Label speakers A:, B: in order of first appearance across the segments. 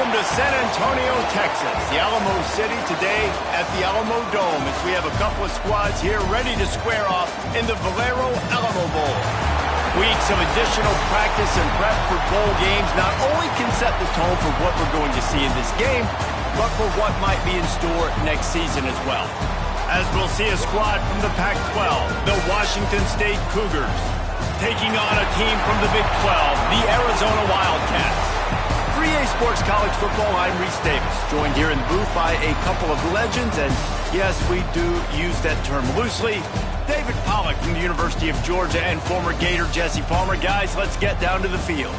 A: Welcome to San Antonio, Texas, the Alamo City today at the Alamo Dome as we have a couple of squads here ready to square off in the Valero Alamo Bowl. Weeks of additional practice and prep for bowl games not only can set the tone for what we're going to see in this game, but for what might be in store next season as well. As we'll see a squad from the Pac-12, the Washington State Cougars, taking on a team from the Big 12, the Arizona Wildcats. 3A Sports College Football, I'm Reese Davis, joined here in the booth by a couple of legends, and yes, we do use that term loosely. David Pollack from the University of Georgia and former Gator Jesse Palmer. Guys, let's get down to the field.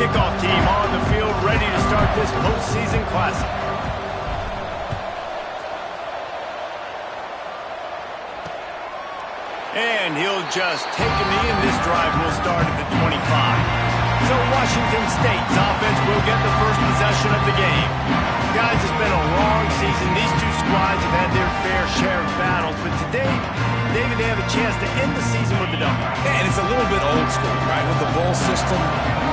A: Kickoff team on the field, ready to start this postseason classic. And he'll just take a knee, and this drive will start at the 25. So Washington State's offense will get the first possession of the game. Guys, it's been a long season. These two squads have had their fair share of battles, but today, David, they have a chance to end the season with the W.
B: And it's a little bit old school, right? With the bowl system,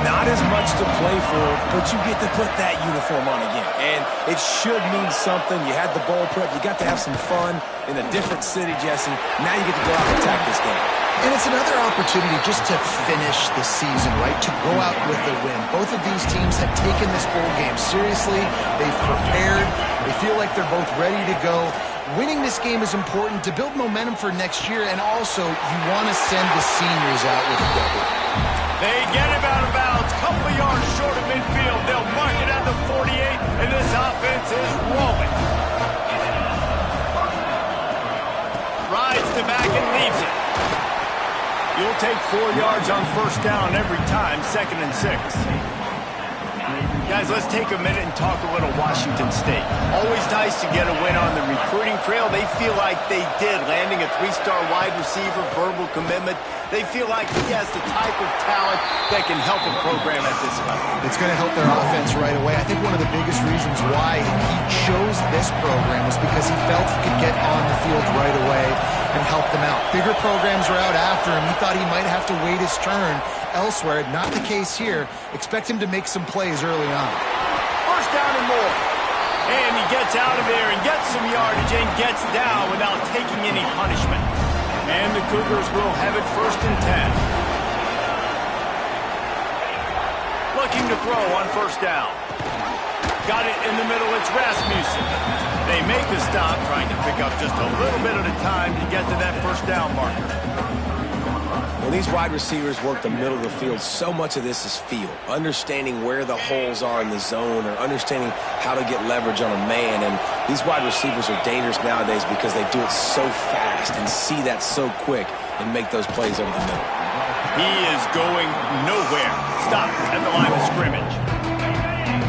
B: not as much to play for, but you get to put that uniform on again. And it should mean something. You had the bowl prep. You got to have some fun in a different city, Jesse. Now you get to go out and attack this game.
C: And it's another opportunity just to finish the season, right? To go out with a win. Both of these teams have taken this bowl game seriously. They've prepared. They feel like they're both ready to go. Winning this game is important to build momentum for next year, and also you want to send the seniors out with a W.
A: They get him out of bounds, couple of yards short of midfield. They'll mark it at the 48, and this offense is rolling. Rides the back and leaves it. You'll take 4 yards on first down every time, 2nd and 6. Guys, let's take a minute and talk a little Washington State. Always nice to get a win on the recruiting trail. They feel like they did, landing a 3-star wide receiver, verbal commitment. They feel like he has the type of talent that can help a program at this level.
C: It's going to help their offense right away. I think one of the biggest reasons why he chose this program was because he felt he could get on the field right away and help them out. Bigger programs were out after him. He thought he might have to wait his turn elsewhere. Not the case here. Expect him to make some plays early on.
A: First down and more. And he gets out of there and gets some yardage and gets down without taking any punishment. And the Cougars will have it 1st and 10. Looking to throw on first down. Got it in the middle, it's Rasmussen. They make the stop, trying to pick up just a little bit at a time to get to that first down marker.
B: When these wide receivers work the middle of the field, so much of this is feel. Understanding where the holes are in the zone or understanding how to get leverage on a man. And these wide receivers are dangerous nowadays because they do it so fast and see that so quick and make those plays over the middle.
A: He is going nowhere. Stop at the line of scrimmage.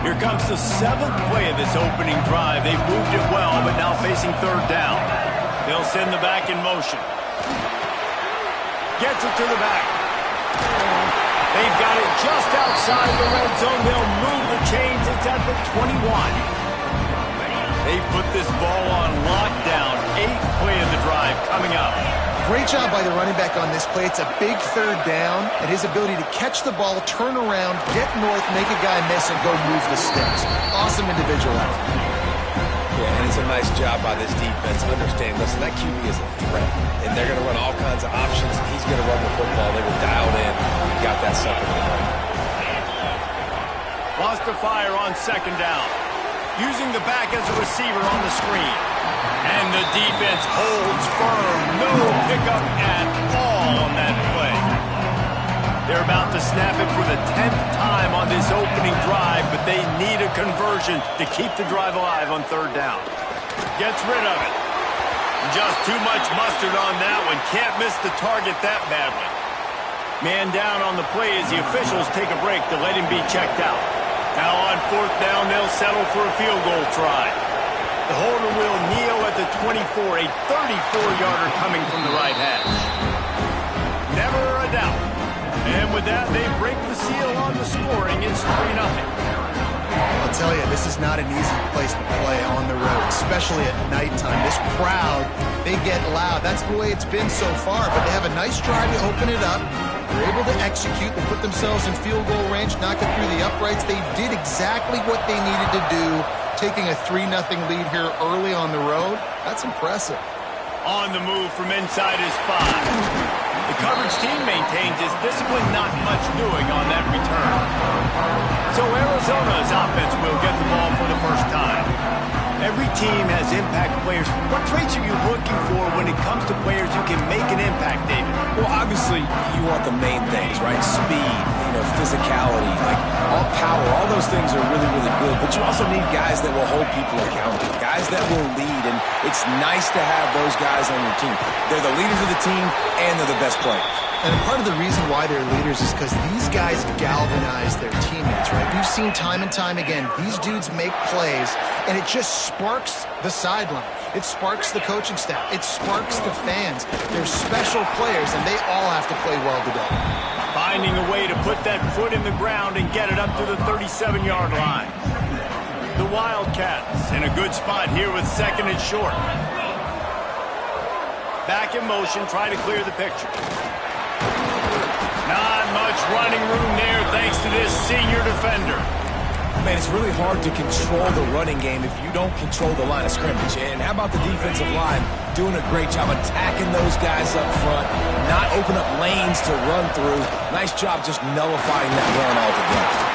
A: Here comes the 7th play of this opening drive. They've moved it well, but now facing 3rd down. They'll send the back in motion. Gets it to the back. They've got it just outside the red zone. They'll move the chains. It's at the 21. They've put this ball on lockdown. 8th play of the drive coming up.
C: Great job by the running back on this play. It's a big 3rd down, and his ability to catch the ball, turn around, get north, make a guy miss, and go move the sticks. Awesome individual effort.
B: Yeah, and it's a nice job by this defense. Understand, listen, that QB is a threat, and they're going to run all kinds of options. He's going to run the football. They were dialed in and got that second down.
A: Lost to fire on 2nd down. Using the back as a receiver on the screen. And the defense holds firm. No pickup at all on that play. They're about to snap it for the 10th time on this opening drive, but they need a conversion to keep the drive alive on 3rd down. Gets rid of it. Just too much mustard on that one. Can't miss the target that badly. Man down on the play as the officials take a break to let him be checked out. Now on 4th down, they'll settle for a field goal try. The holder will kneel at the 24, a 34-yarder coming from the right hash. Never a doubt. And with that, they break the seal on the scoring. It's 3-0.
C: I'll tell you, this is not an easy place to play on the road, especially at nighttime. This crowd, they get loud. That's the way it's been so far, but they have a nice drive to open it up. They're able to execute. They put themselves in field goal range, knock it through the uprights. They did exactly what they needed to do, taking a 3-0 lead here early on the road. That's impressive.
A: On the move from inside his 5. The coverage team maintains his discipline, not much doing on that return. So Arizona's offense will get the ball for the first time. Every team has impact players. What traits are you looking for when it comes to players who can make an impact, David?
B: Well, obviously, you want the main things, right? Speed, physicality, like all power, all those things are really, really good. But you also need guys that will hold people accountable, guys that will lead. And it's nice to have those guys on your team. They're the leaders of the team, and they're the best players.
C: And part of the reason why they're leaders is because these guys galvanize their teammates, right? We've seen time and time again, these dudes make plays, and it just sparks the sideline. It sparks the coaching staff. It sparks the fans. They're special players, and they all have to play well together.
A: Finding a way to put that foot in the ground and get it up to the 37-yard line. The Wildcats in a good spot here with 2nd and short. Back in motion, try to clear the picture. Not much running room there thanks to this senior defender.
B: Man, it's really hard to control the running game if you don't control the line of scrimmage. And how about the defensive line doing a great job attacking those guys up front, not open up lanes to run through. Nice job just nullifying that run altogether.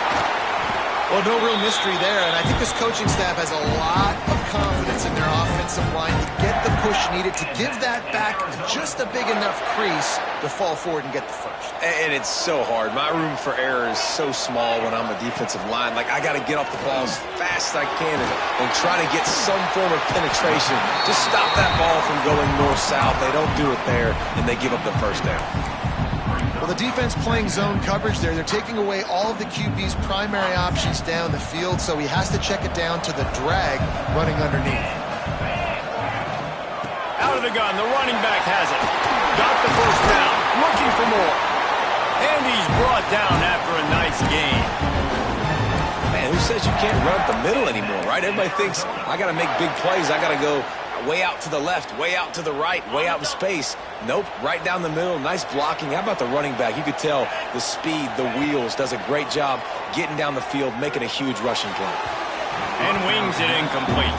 C: Well, no real mystery there, and I think this coaching staff has a lot of confidence in their offensive line to get the push needed to give that back just a big enough crease to fall forward and get the first.
B: And it's so hard. My room for error is so small when I'm a defensive line. Like, I got to get off the ball as fast as I can and try to get some form of penetration. Just stop that ball from going north-south. They don't do it there, and they give up the first down.
C: Well, the defense playing zone coverage there. They're taking away all of the QB's primary options down the field, so he has to check it down to the drag running underneath.
A: Out of the gun, the running back has it. Got the first down, looking for more. And he's brought down after a nice gain.
B: Man, who says you can't run up the middle anymore, right? Everybody thinks, I got to make big plays. I got to go way out to the left, way out to the right, way out in space. Nope, right down the middle. Nice blocking. How about the running back? You could tell the speed, the wheels, does a great job getting down the field, making a huge rushing play.
A: And wings it incomplete.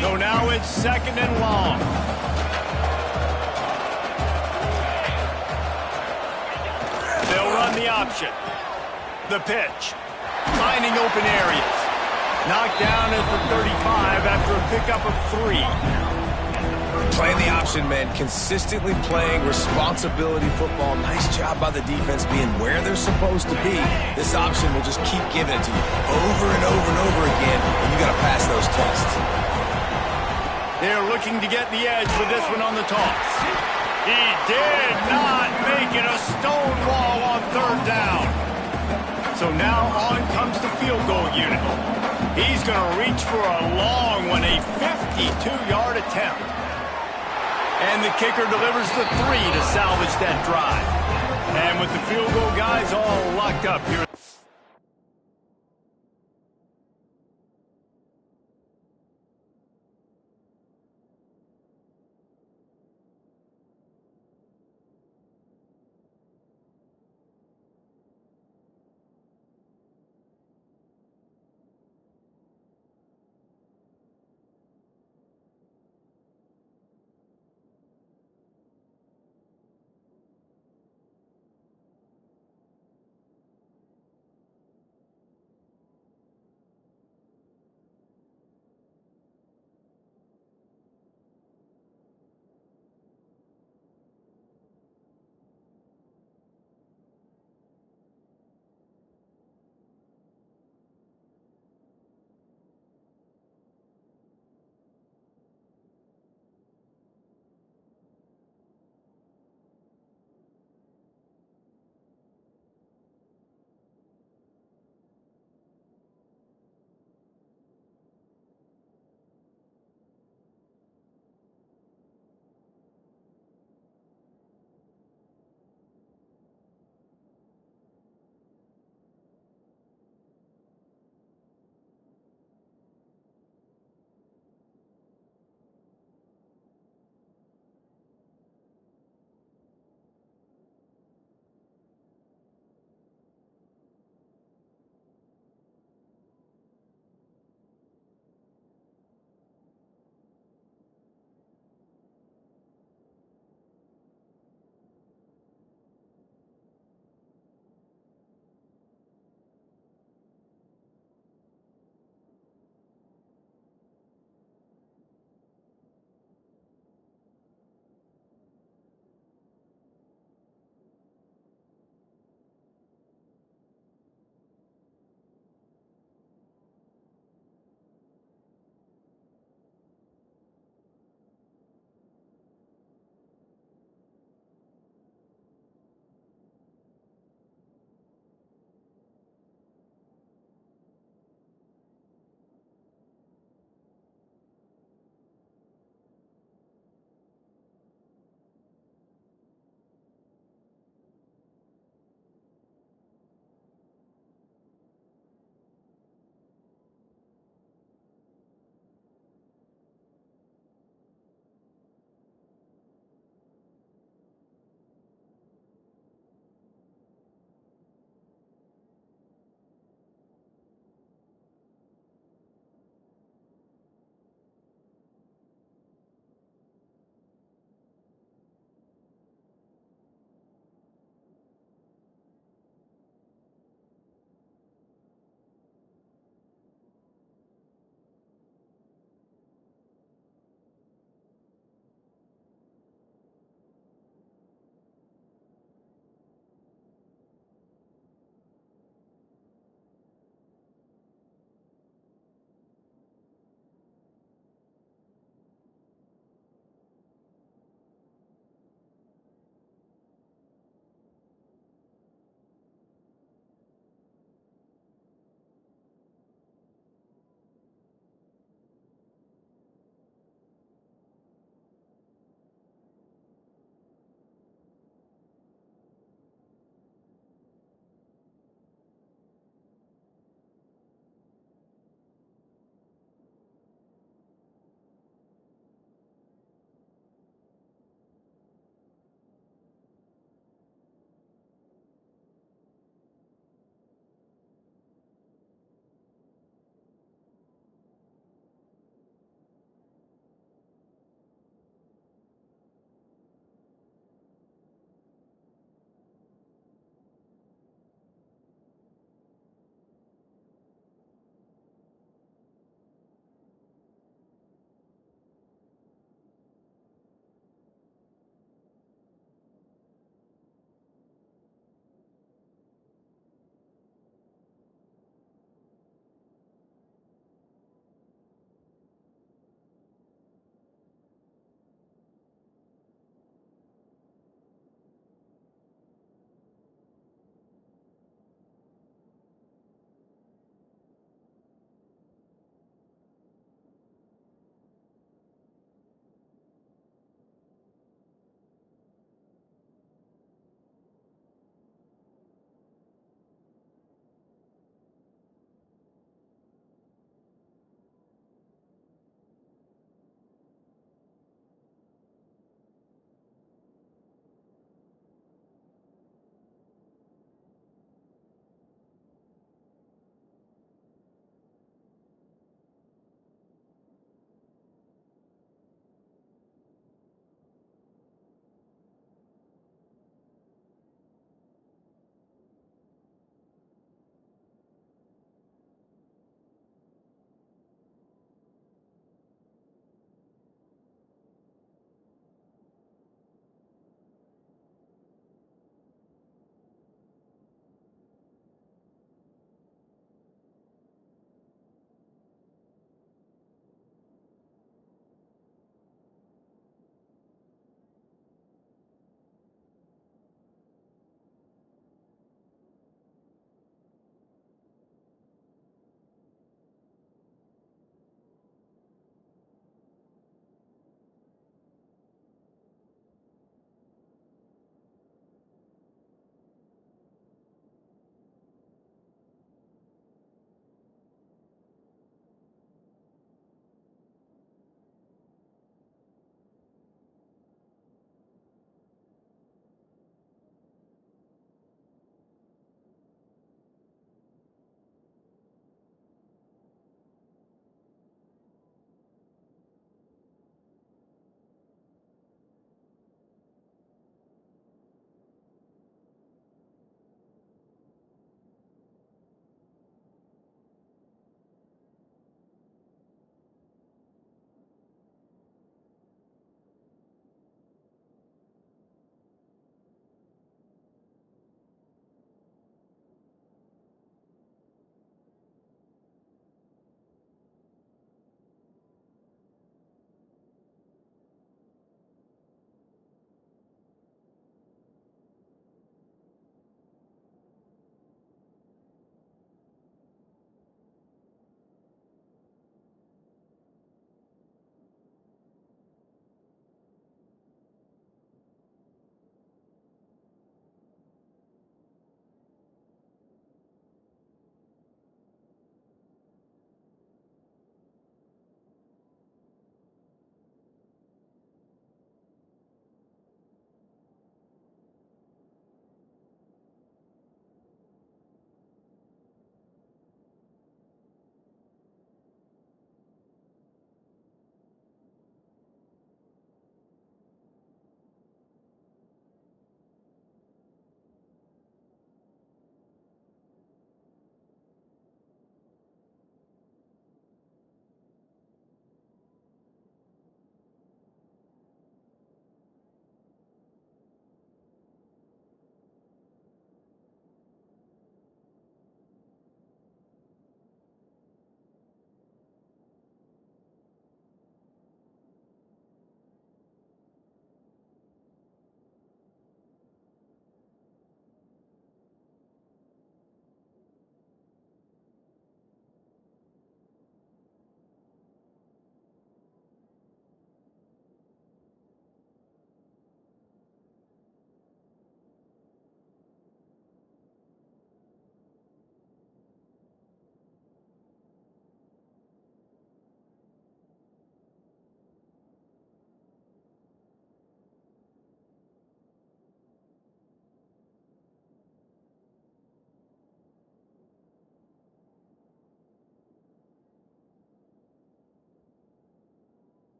A: So now it's 2nd and long. They'll run the option. The pitch. Finding open areas. Knocked down at the 35 after a pickup of 3.
B: Playing the option, man. Consistently playing responsibility football. Nice job by the defense being where they're supposed to be. This option will just keep giving it to you over and over and over again, and you got to pass those tests.
A: They're looking to get the edge with this one on the toss. He did not make it a stone wall on 3rd down. So now on comes the field goal unit. He's going to reach for a long one, a 52-yard attempt. And the kicker delivers the 3 to salvage that drive. And with the field goal guys all locked up here.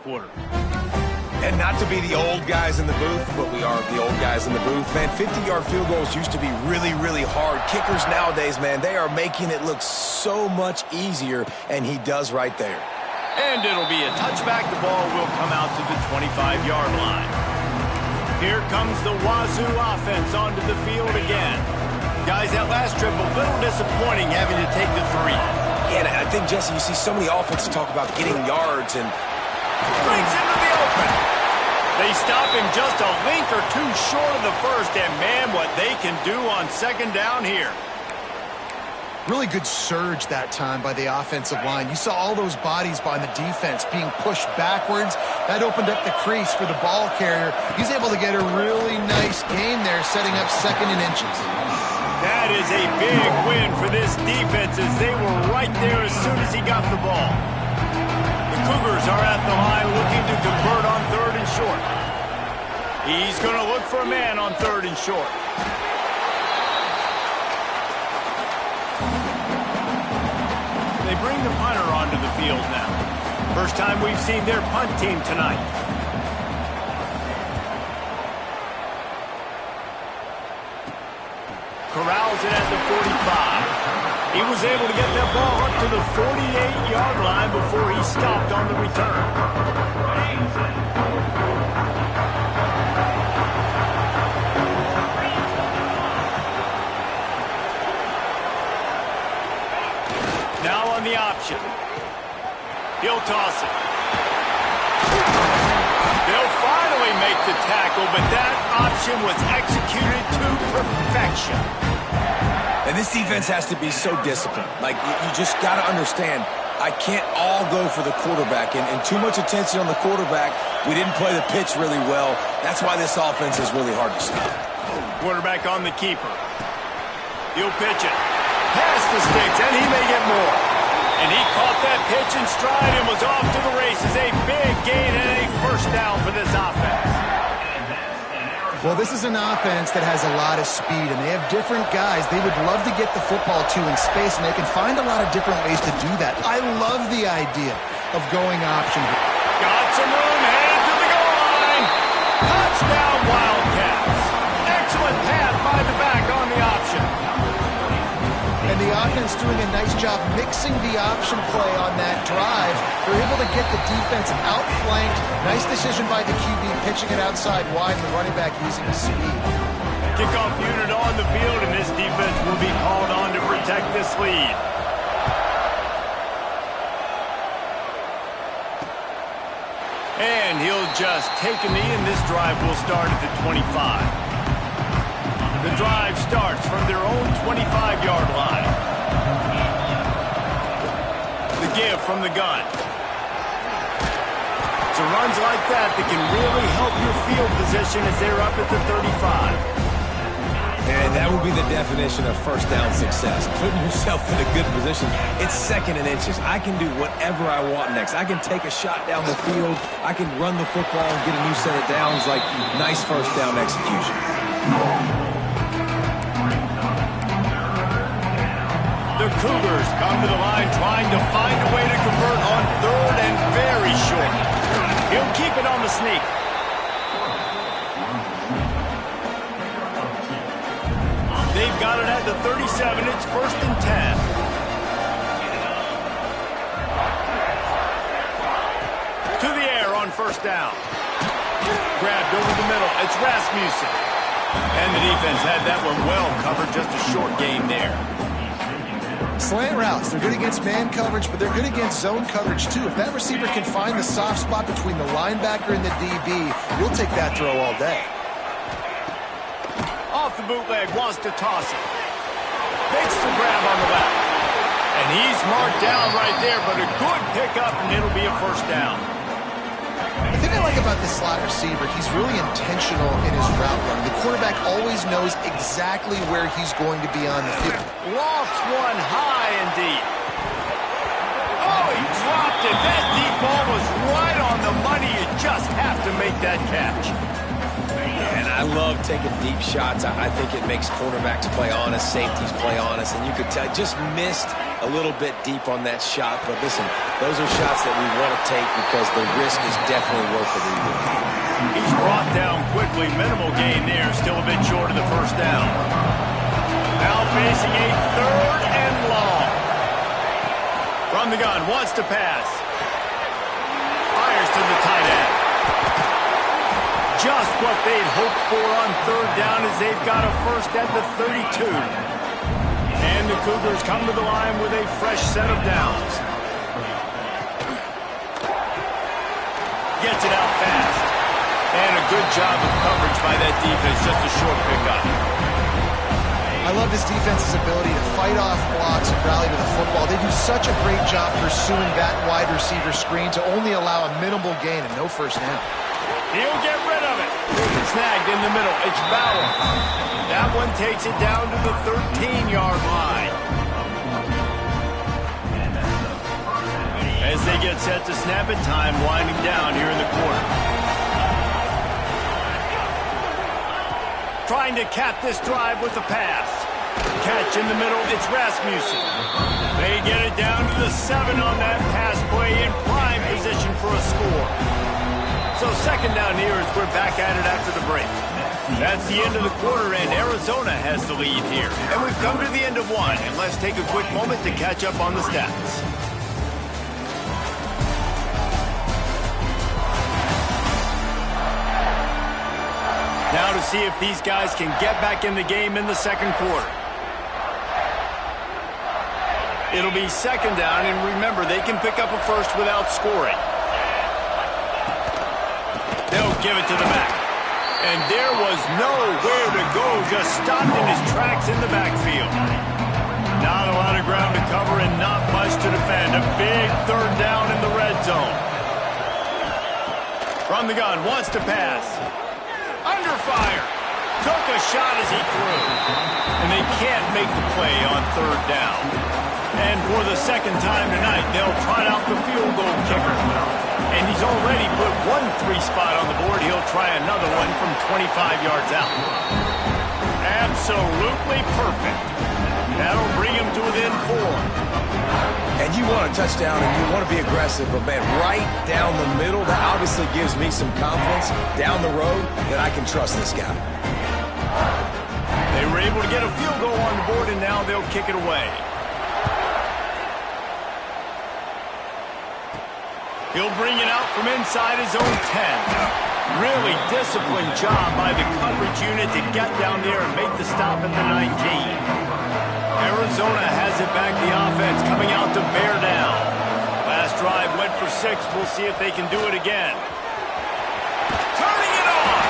A: quarter.
B: And not to be the old guys in the booth, but we are the old guys in the booth, man. 50-yard field goals used to be really, really hard. Kickers nowadays, man, they are making it look so much easier, and he does right there.
A: And it'll be a touchback. The ball will come out to the 25-yard line. Here comes the Wazoo offense onto the field again. Guys, that last trip, a little disappointing having to take the 3.
B: Yeah, and I think, Jesse, you see so many offenses talk about getting yards and...
A: Brings into the open. They stop him just a link or two short of the first, and man, what they can do on second down here.
C: Really good surge that time by the offensive line. You saw all those bodies by the defense being pushed backwards. That opened up the crease for the ball carrier. He's able to get a really nice gain there, setting up 2nd and inches.
A: That is a big win for this defense as they were right there as soon as he got the ball. The Cougars are at the line looking to convert on 3rd and short. He's going to look for a man on 3rd and short. They bring the punter onto the field now. First time we've seen their punt team tonight. Corrals it at the 45. He was able to get that ball up to the 48-yard line before he stopped on the return. Now on the option. He'll toss it. They'll finally make the tackle, but that option was executed to perfection.
B: And this defense has to be so disciplined. Like, you just got to understand, I can't all go for the quarterback. And too much attention on the quarterback. We didn't play the pitch really well. That's why this offense is really hard to stop.
A: Quarterback on the keeper. He'll pitch it. Past the sticks, and he may get more. And he caught that pitch in stride and was off to the races. A big gain and a first down for this offense.
C: Well, this is an offense that has a lot of speed, and they have different guys they would love to get the football to in space, and they can find a lot of different ways to do that. I love the idea of going option.
A: Got some room, headed to the goal line. Touchdown, Wildcats. Excellent pass by the back on the option.
C: And the offense doing a nice job mixing the option play on that drive. They're able to get the defense outflanked. Nice decision by the QB, pitching it outside wide, and the running back using his speed.
A: Kickoff unit on the field, and this defense will be called on to protect this lead. And he'll just take a knee, and this drive will start at the 25. The drive starts from their own 25-yard line. The give from the gun. It's runs like that can really help your field position as they're up at the 35.
B: And that will be the definition of first down success. Putting yourself in a good position. It's 2nd and inches. I can do whatever I want next. I can take a shot down the field. I can run the football and get a new set of downs. Like, nice first down execution.
A: The Cougars come to the line trying to find a way to convert on 3rd and very short. He'll keep it on the sneak. They've got it at the 37. It's 1st and 10. To the air on 1st down. Grabbed over the middle. It's Rasmussen. And the defense had that one well covered. Just a short gain there.
C: Slant routes, they're good against man coverage, but they're good against zone coverage too. If that receiver can find the soft spot between the linebacker and the DB, we'll take that throw all day.
A: Off the bootleg, wants to toss it. Makes the grab on the left. And he's marked down right there, but a good pickup, and it'll be a first down.
C: The thing I like about this slot receiver, he's really intentional in his route running. The quarterback always knows exactly where he's going to be on the field.
A: Lofts one high and deep. Oh, he dropped it. That deep ball was right on the money. You just have to make that catch. And
B: I love taking deep shots. I think it makes cornerbacks play honest, safeties play honest, and you could tell just missed a little bit deep on that shot. But listen, those are shots that we want to take because the risk is definitely worth the reward.
A: He's brought down quickly. Minimal gain there. Still a bit short of the first down. Now facing a 3rd and long. From the gun, wants to pass. Fires to the tight end. Just what they'd hoped for on 3rd down as they've got a first at the 32. And the Cougars come to the line with a fresh set of downs. Gets it out fast. And a good job of coverage by that defense. Just a short pickup.
C: I love this defense's ability to fight off blocks and rally to the football. They do such a great job pursuing that wide receiver screen to only allow a minimal gain and no first down.
A: He'll get rid of it. Snagged in the middle. It's Bauer. That one takes it down to the 13-yard line. As they get set to snap it, time winding down here in the quarter. Trying to cap this drive with the pass. Catch in the middle, it's Rasmussen. They get it down to the 7 on that pass play in prime position for a score. So 2nd down here as we're back at it after the break. That's the end of the quarter, and Arizona has the lead here. And we've come to the end of one, and let's take a quick moment to catch up on the stats. Now to see if these guys can get back in the game in the 2nd quarter. It'll be 2nd down, and remember, they can pick up a first without scoring. They'll give it to the back. And there was nowhere to go, just stopped in his tracks in the backfield. Not a lot of ground to cover and not much to defend. A big 3rd down in the red zone. From the gun, wants to pass. Under fire. Took a shot as he threw. And they can't make the play on 3rd down. And for the 2nd time tonight, they'll trot out the field goal kicker. And he's already put one 3 spot on the board. He'll try another one from 25 yards out. Absolutely perfect. That'll bring him to within 4.
B: And you want a touchdown and you want to be aggressive, but man, right down the middle, that obviously gives me some confidence down the road that I can trust this guy.
A: They were able to get a field goal on the board, and now they'll kick it away. He'll bring it out from inside his own 10. Really disciplined job by the coverage unit to get down there and make the stop at the 19. Arizona has it back, the offense coming out to bear down. Last drive went for 6. We'll see if they can do it again. Turning it on.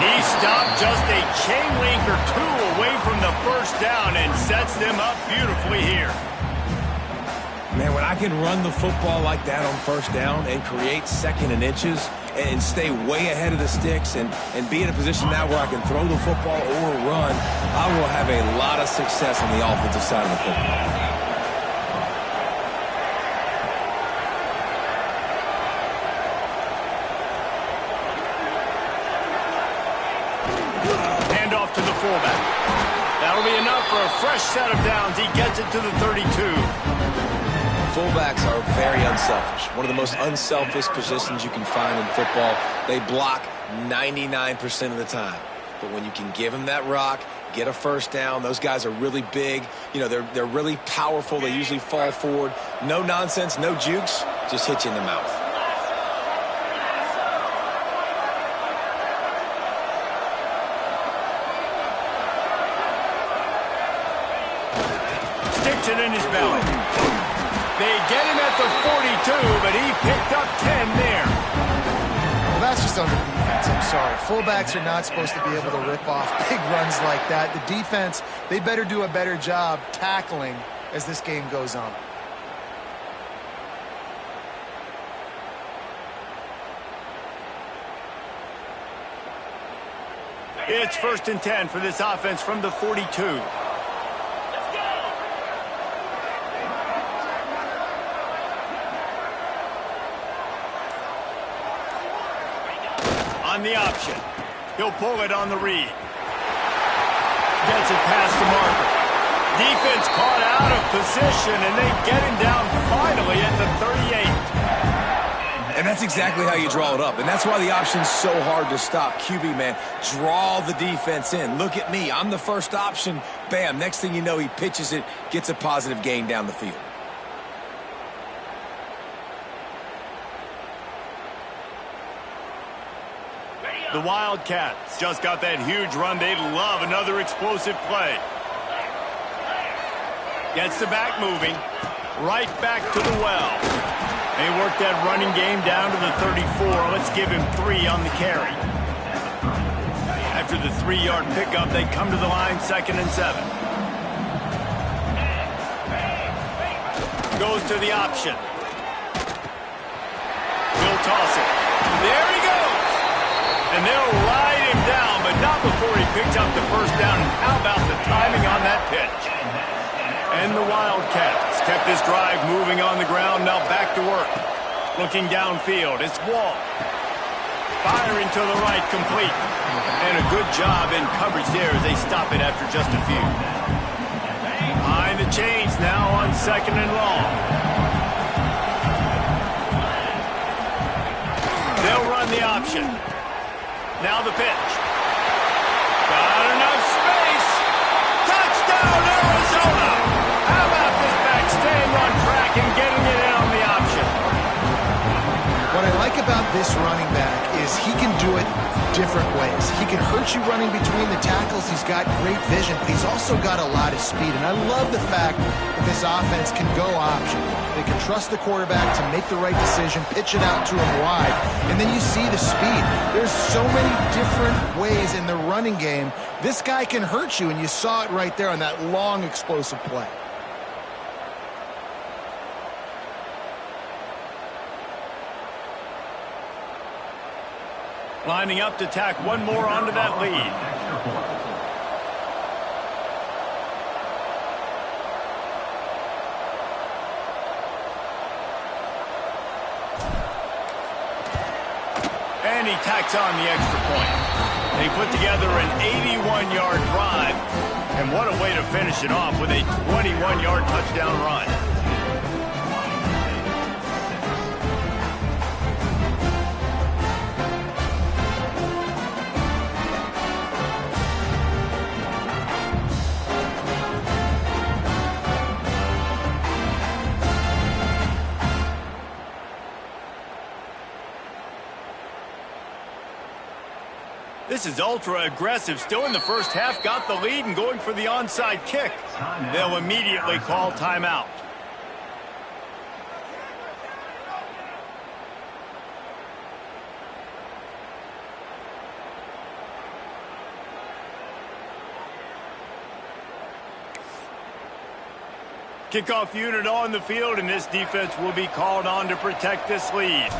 A: He stopped just a chain link or 2 away from the first down and sets them up beautifully here.
B: Man, when I can run the football like that on 1st down and create 2nd and inches and stay way ahead of the sticks and be in a position now where I can throw the football or run, I will have a lot of success on the offensive side of the football.
A: Hand off to the fullback. That'll be enough for a fresh set of downs. He gets it to the 32.
B: Fullbacks are very unselfish. One of the most unselfish positions you can find in football. They block 99% of the time. But when you can give them that rock, get a first down, those guys are really big. You know, they're really powerful. They usually fall forward. No nonsense, no jukes, just hit you in the mouth.
A: Sticks it in his belly. They get him at the 42, but he picked up 10 there.
C: Well, that's just under defense. I'm sorry. Fullbacks are not supposed to be able to rip off big runs like that. The defense, they better do a better job tackling as this game goes on.
A: It's 1st and 10 for this offense from the 42. On the option. He'll pull it on the read. Gets it past the marker. Defense caught out of position, and they get him down finally at the 38.
B: And that's exactly how you draw it up. And that's why the option's so hard to stop. QB, man, draw the defense in. Look at me. I'm the first option. Bam. Next thing you know, he pitches it, gets a positive gain down the field.
A: The Wildcats just got that huge run. They'd love another explosive play. Gets the back moving. Right back to the well. They work that running game down to the 34. Let's give him 3 on the carry. After the 3-yard pickup, they come to the line, 2nd and 7. Goes to the option. He'll toss it. There he goes. And they'll ride him down, but not before he picks up the first down. And how about the timing on that pitch? And the Wildcats kept this drive moving on the ground. Now back to work. Looking downfield. It's Wall. Firing to the right, complete. And a good job in coverage there as they stop it after just a few. Behind the chains now on 2nd and long. They'll run the option. Now the pitch. Got enough space. Touchdown, Arizona. How about this back staying on track and getting it in on the option?
C: What I like about this running back is he can do it different ways. He can hurt you running between the tackles. He's got great vision, but he's also got a lot of speed. And I love the fact that this offense can go option. They can trust the quarterback to make the right decision, pitch it out to him wide, and then you see the speed. There's so many different ways in the running game. This guy can hurt you, and you saw it right there on that long, explosive play.
A: Lining up to tack one more onto that lead. And he tacks on the extra point. They put together an 81-yard drive. And what a way to finish it off with a 21-yard touchdown run. This is ultra-aggressive. Still in the first half, got the lead and going for the onside kick. They'll immediately call timeout. Kickoff unit on the field, and this defense will be called on to protect this lead.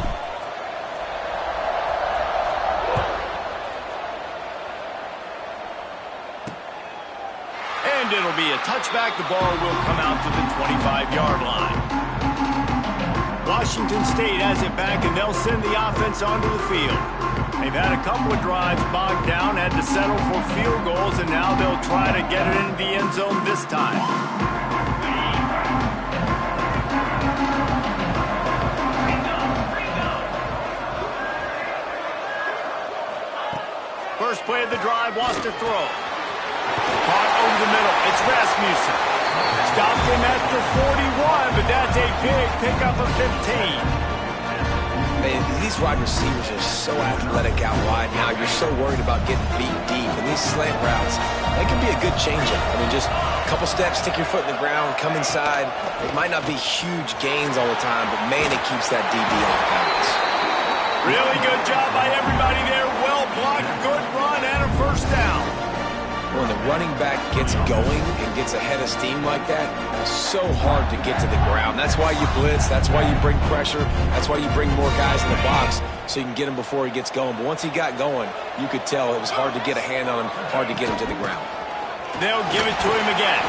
A: And it'll be a touchback. The ball will come out to the 25-yard line. Washington State has it back, and they'll send the offense onto the field. They've had a couple of drives bogged down, had to settle for field goals, and now they'll try to get it into the end zone this time. First play of the drive, wants to throw. Caught over the middle. It's Rasmussen. Stopped him at the 41, but that's a big pickup of 15.
B: Man, these wide receivers are so athletic out wide now. You're so worried about getting beat deep. And these slant routes, they can be a good changeup. I mean, just a couple steps, stick your foot in the ground, come inside. It might not be huge gains all the time, but man, it keeps that DB off balance.
A: Really good job by everybody there. Well blocked, good run, and a first down.
B: When the running back gets going and gets ahead of steam like that, it's so hard to get to the ground. That's why you blitz. That's why you bring pressure. That's why you bring more guys in the box so you can get him before he gets going. But once he got going, you could tell it was hard to get a hand on him, hard to get him to the ground.
A: They'll give it to him again.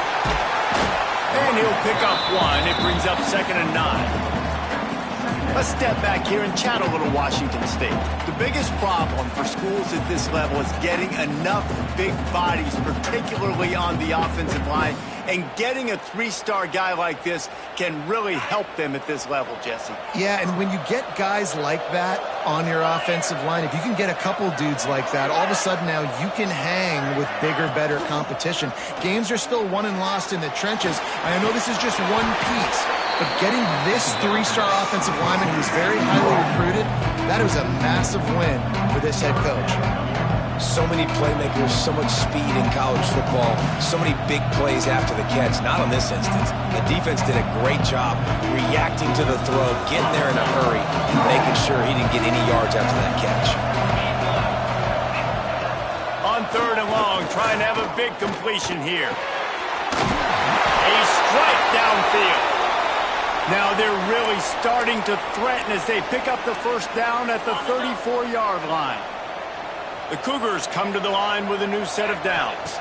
A: And he'll pick up one. It brings up 2nd and 9. Let's step back here and chat a little Washington State. The biggest problem for schools at this level is getting enough big bodies, particularly on the offensive line, and getting a three-star guy like this can really help them at this level, Jesse.
C: Yeah, and when you get guys like that on your offensive line, if you can get a couple dudes like that, all of a sudden now you can hang with bigger, better competition. Games are still won and lost in the trenches. I know this is just one piece, but getting this three-star offensive lineman who's very highly recruited, that was a massive win for this head coach.
B: So many playmakers, so much speed in college football, so many big plays after the catch. Not on this instance. The defense did a great job reacting to the throw, getting there in a hurry, and making sure he didn't get any yards after that catch.
A: On 3rd and long, trying to have a big completion here. A strike downfield. Now they're really starting to threaten as they pick up the first down at the 34-yard line. The Cougars come to the line with a new set of downs.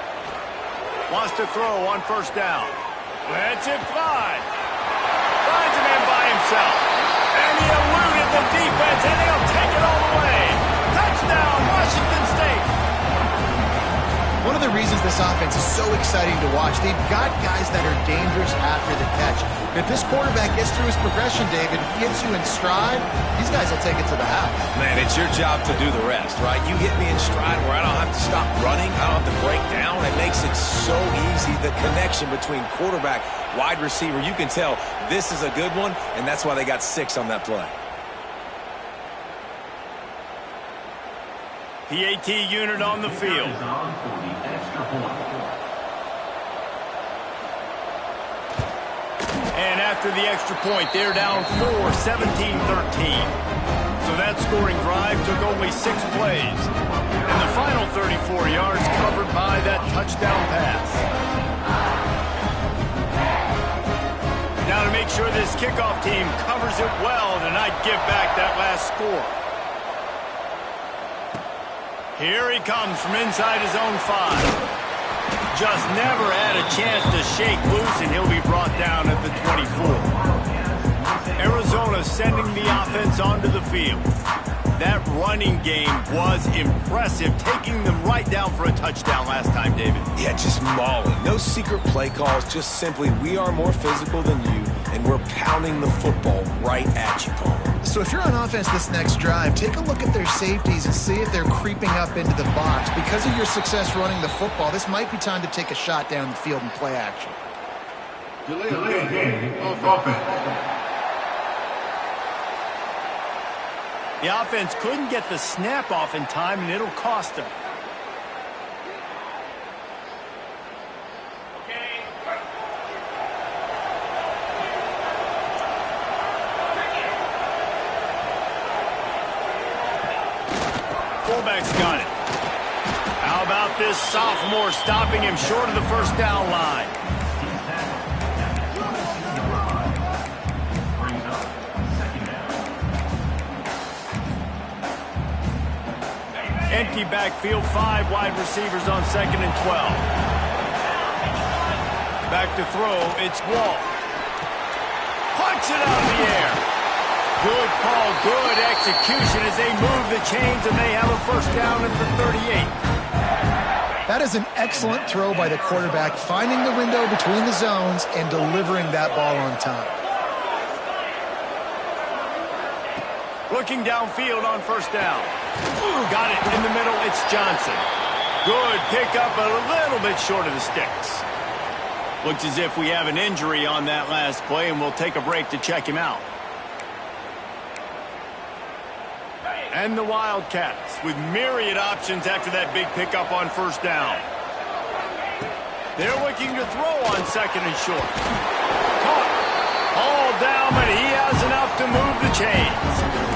A: Wants to throw on 1st down. Lets it fly. Finds a man by himself. And he eluded the defense, and he'll take it all the way. Touchdown, Washington State.
C: One of the reasons this offense is so exciting to watch, they've got guys that are dangerous after the catch. If this quarterback gets through his progression, David, gets you in stride, these guys will take it to the house.
B: Man, it's your job to do the rest, right? You hit me in stride where I don't have to stop running. I don't have to break down. It makes it so easy. The connection between quarterback, wide receiver, you can tell this is a good one, and that's why they got 6 on that play.
A: PAT unit on the field. And after the extra point, they're down 4, 17-13. So that scoring drive took only 6 plays. And the final 34 yards covered by that touchdown pass. Now to make sure this kickoff team covers it well to not give back that last score. Here he comes from inside his own 5. Just never had a chance to shake loose, and he'll be brought down at the 24. Arizona sending the offense onto the field. That running game was impressive, taking them right down for a touchdown last time, David.
B: Yeah, just mauling. No secret play calls, just simply we are more physical than you, and we're pounding the football right at you, Paul.
C: So if you're on offense this next drive, take a look at their safeties and see if they're creeping up into the box. Because of your success running the football, this might be time to take a shot down the field and play action.
D: Delay game of offense.
A: The offense couldn't get the snap off in time, and it'll cost them. Fullback's got it. How about this sophomore stopping him short of the 1st down line? Empty backfield, 5 wide receivers on 2nd and 12. Back to throw, it's Walt. Punch it out of the air. Good call, good execution as they move the chains, and they have a 1st down at the 38.
C: That is an excellent throw by the quarterback, finding the window between the zones and delivering that ball on time.
A: Looking downfield on 1st down. Got it in the middle, it's Johnson. Good pickup, a little bit short of the sticks. Looks as if we have an injury on that last play, and we'll take a break to check him out. And the Wildcats with myriad options after that big pickup on 1st down. They're looking to throw on 2nd and short. Caught. All down, but he has enough to move the chains.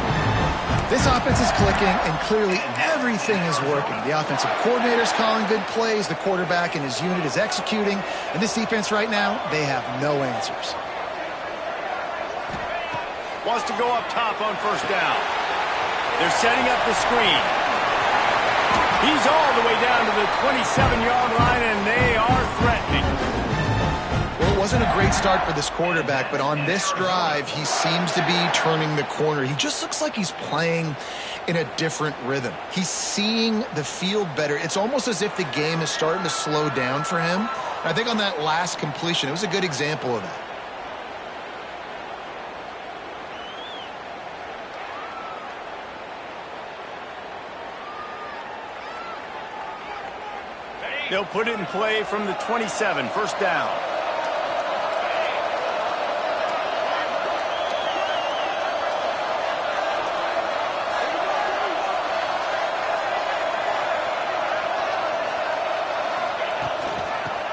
C: This offense is clicking, and clearly everything is working. The offensive coordinator is calling good plays. The quarterback and his unit is executing. And this defense right now, they have no answers.
A: Wants to go up top on 1st down. They're setting up the screen. He's all the way down to the 27-yard line, and they are threatening.
C: Well, it wasn't a great start for this quarterback, but on this drive, he seems to be turning the corner. He just looks like he's playing in a different rhythm. He's seeing the field better. It's almost as if the game is starting to slow down for him. And I think on that last completion, it was a good example of that.
A: They'll put it in play from the 27, first down.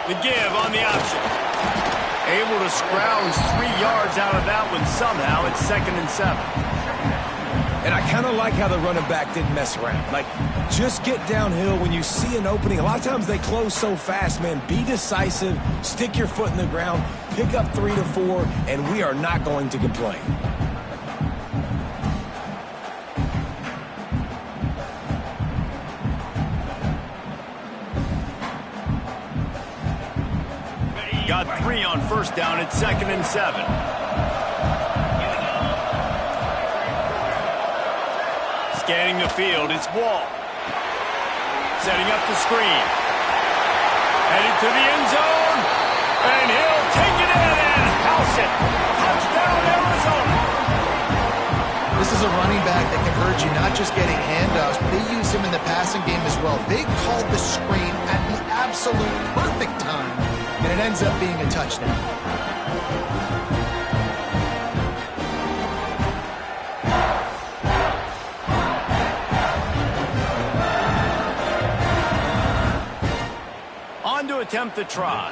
A: The give on the option. Able to scrounge 3 yards out of that one somehow. It's 2nd and 7.
B: And I kind of like how the running back didn't mess around. Like, just get downhill when you see an opening. A lot of times they close so fast, man. Be decisive, stick your foot in the ground, pick up 3 to 4, and we are not going to complain.
A: Got 3 on first down at 2nd and 7. Scanning the field, it's Wall. Setting up the screen. Headed to the end zone. And he'll take it in and house it. Touchdown, Arizona.
C: This is a running back that can hurt you, not just getting handoffs, but they use him in the passing game as well. They called the screen at the absolute perfect time, and it ends up being a touchdown.
A: To attempt the try.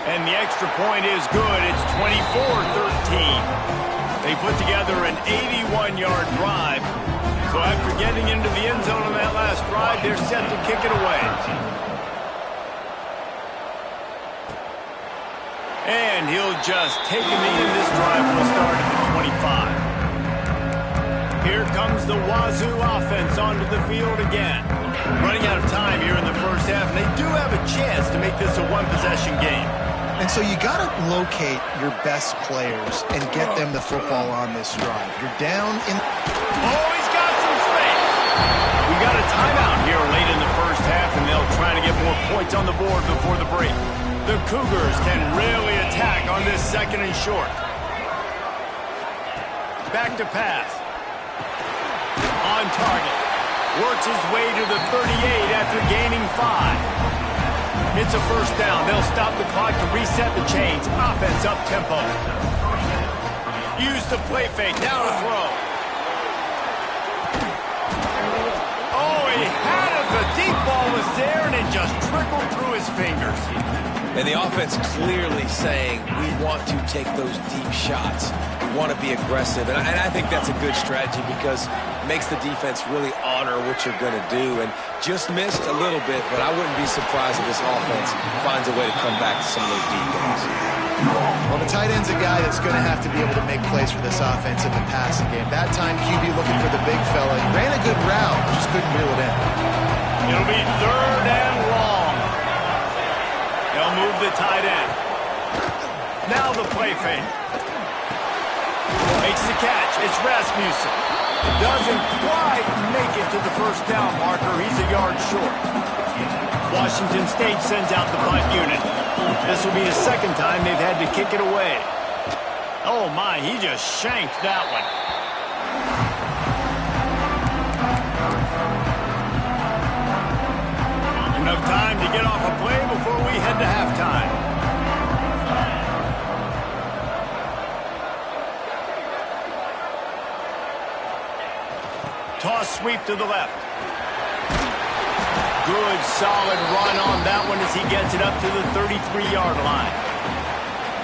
A: And the extra point is good. It's 24-13. They put together an 81-yard drive. So after getting into the end zone on that last drive, they're set to kick it away. And he'll just take a knee, and this drive will start at the 25. Here comes the Wazoo offense onto the field again. Running out of time here in the first half, and they do have a chance to make this a one-possession game.
C: And so you got to locate your best players and get them the football on this drive. You're down in...
A: Oh, he's got some space. We got a timeout here late in the first half, and they'll try to get more points on the board before the break. The Cougars can really attack on this 2nd and short. Back to pass. On target. Works his way to the 38 after gaining 5. It's a first down. They'll stop the clock to reset the chains. Offense up tempo. Use the play fake. Now to throw. Oh, he had it. The deep ball was there, and it just trickled through his fingers.
B: And the offense clearly saying, we want to take those deep shots. We want to be aggressive. And I think that's a good strategy because it makes the defense really honor what you're going to do. And just missed a little bit, but I wouldn't be surprised if this offense finds a way to come back to some of those deep ones.
C: Well, the tight end's a guy that's going to have to be able to make plays for this offense in the passing game. That time, QB looking for the big fella. He ran a good route, just couldn't reel it in.
A: It'll be 3rd and long. They'll move the tight end. Now the play fake. Makes the catch. It's Rasmussen. Doesn't quite make it to the first down marker. He's a yard short. Washington State sends out the punt unit. This will be the 2nd time they've had to kick it away. Oh, my. He just shanked that one. Enough time to get off a play before we head to halftime. Toss sweep to the left. Good, solid run on that one as he gets it up to the 33-yard line.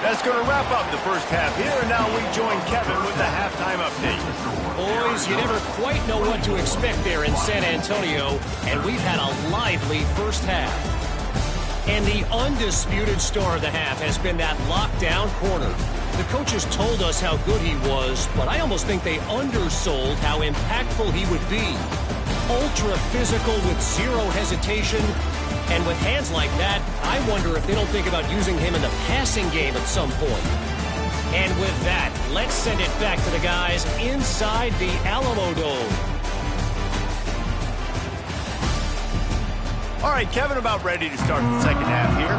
A: That's going to wrap up the first half here, and now we join Kevin with the halftime update.
E: Boys, you never quite know what to expect there in San Antonio, and we've had a lively first half. And the undisputed star of the half has been that lockdown corner. The coaches told us how good he was, but I almost think they undersold how impactful he would be. ultra physical with zero hesitation. And with hands like that, I wonder if they don't think about using him in the passing game at some point. And with that, let's send it back to the guys inside the Alamo Dome.
A: All right, Kevin, about ready to start the second half here.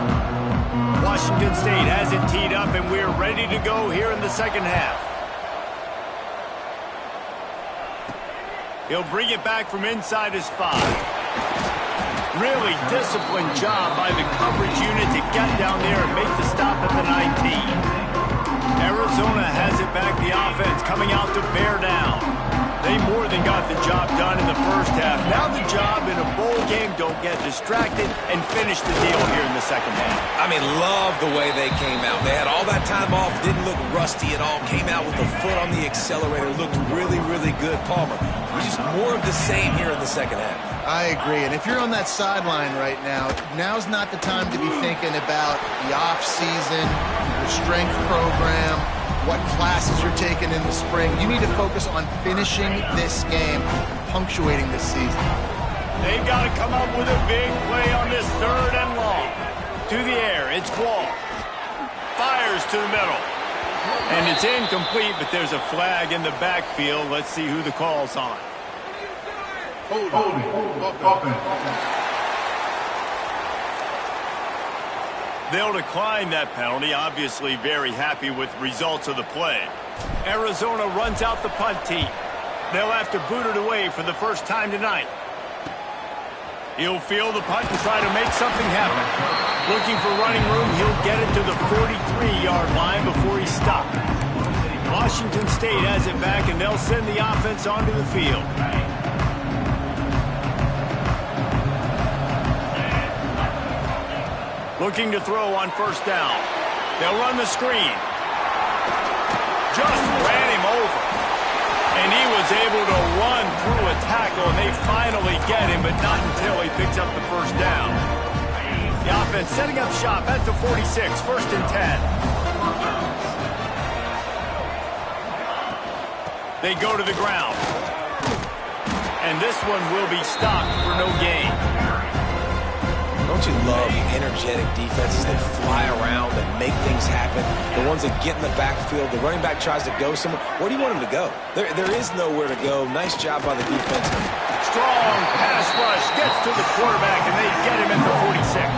A: Washington State has it teed up, and we're ready to go here in the second half. He'll bring it back from inside his 5. Really disciplined job by the coverage unit to get down there and make the stop at the 19. Arizona has it back, the offense coming out to bear down. They more than got the job done in the first half. Now the job in a bowl game, don't get distracted and finish the deal here in the second half.
B: I mean, love the way they came out. They had all that time off, didn't look rusty at all, came out with the foot on the accelerator, looked really, really good. Palmer, just more of the same here in the second half.
C: I agree, and if you're on that sideline right now, now's not the time to be thinking about the off-season, your strength program, what classes you're taking in the spring. You need to focus on finishing this game, punctuating this season.
A: They've got to come up with a big play on this 3rd and long. To the air, it's Wall. Fires to the middle. And it's incomplete, but there's a flag in the backfield. Let's see who the call's on. They'll decline that penalty, obviously very happy with the results of the play. Arizona runs out the punt team. They'll have to boot it away for the first time tonight. He'll field the punt and try to make something happen. Looking for running room, he'll get it to the 43-yard line before he's stopped. Washington State has it back, and they'll send the offense onto the field. Looking to throw on first down. They'll run the screen. Just ran him over. And he was able to run through a tackle, and they finally get him, but not until he picks up the first down. The offense setting up shop at the 46, 1st and 10. They go to the ground. And this one will be stopped for no gain.
B: Don't you love energetic defenses that fly around and make things happen? The ones that get in the backfield, the running back tries to go somewhere. Where do you want him to go? There is nowhere to go. Nice job by the defense.
A: Strong pass rush gets to the quarterback, and they get him at the 46.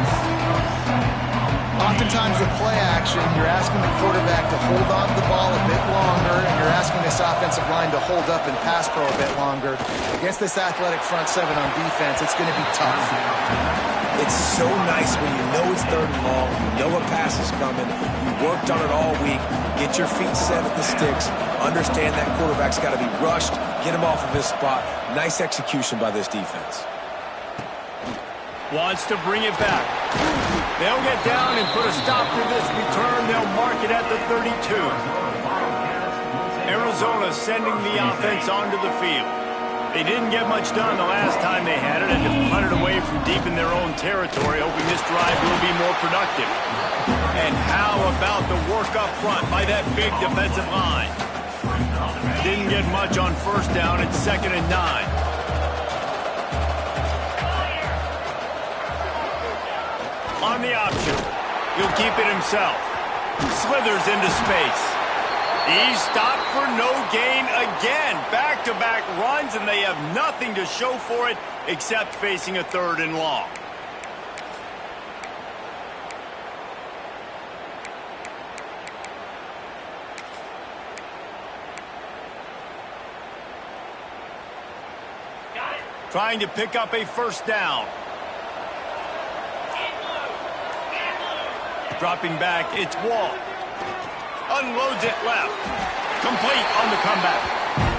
C: Oftentimes with play action, you're asking the quarterback to hold on to the ball a bit longer, and you're asking this offensive line to hold up and pass pro a bit longer. Against this athletic front 7 on defense, it's going to be tough.
B: It's so nice when you know it's 3rd and long, you know a pass is coming, you worked on it all week, get your feet set at the sticks, understand that quarterback's got to be rushed, get him off of his spot. Nice execution by this defense.
A: Wants to bring it back. They'll get down and put a stop to this return. They'll mark it at the 32. Arizona sending the offense onto the field. They didn't get much done the last time they had it, and to punt it away from deep in their own territory, hoping this drive will be more productive. And how about the work up front by that big defensive line? Didn't get much on first down. It's 2nd and 9. On the option, he'll keep it himself. Slithers into space. He's stopped for no gain again. Back-to-back runs, and they have nothing to show for it except facing a 3rd and long. Trying to pick up a first down. Dropping back, it's Wall. Unloads it left. Complete on the comeback.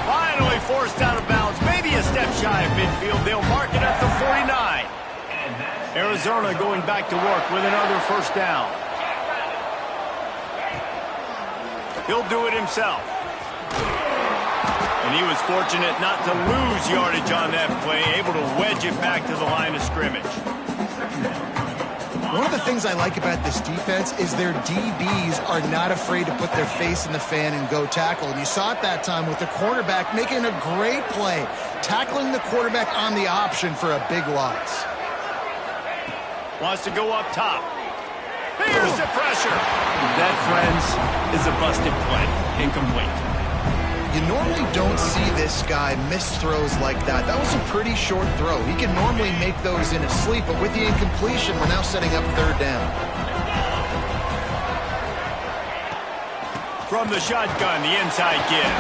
A: Finally forced out of bounds. Maybe a step shy of midfield. They'll mark it at the 49. Arizona going back to work with another first down. He'll do it himself. And he was fortunate not to lose yardage on that play, able to wedge it back to the line of scrimmage.
C: One of the things I like about this defense is their DBs are not afraid to put their face in the fan and go tackle. And you saw it that time with the cornerback making a great play tackling the quarterback on the option for a big loss.
A: Wants to go up top. Here's the pressure. That, friends, is a busted play. Incomplete.
C: You normally don't see this guy miss throws like that. That was a pretty short throw. He can normally make those in his sleep, but with the incompletion, we're now setting up third down.
A: From the shotgun, the inside give.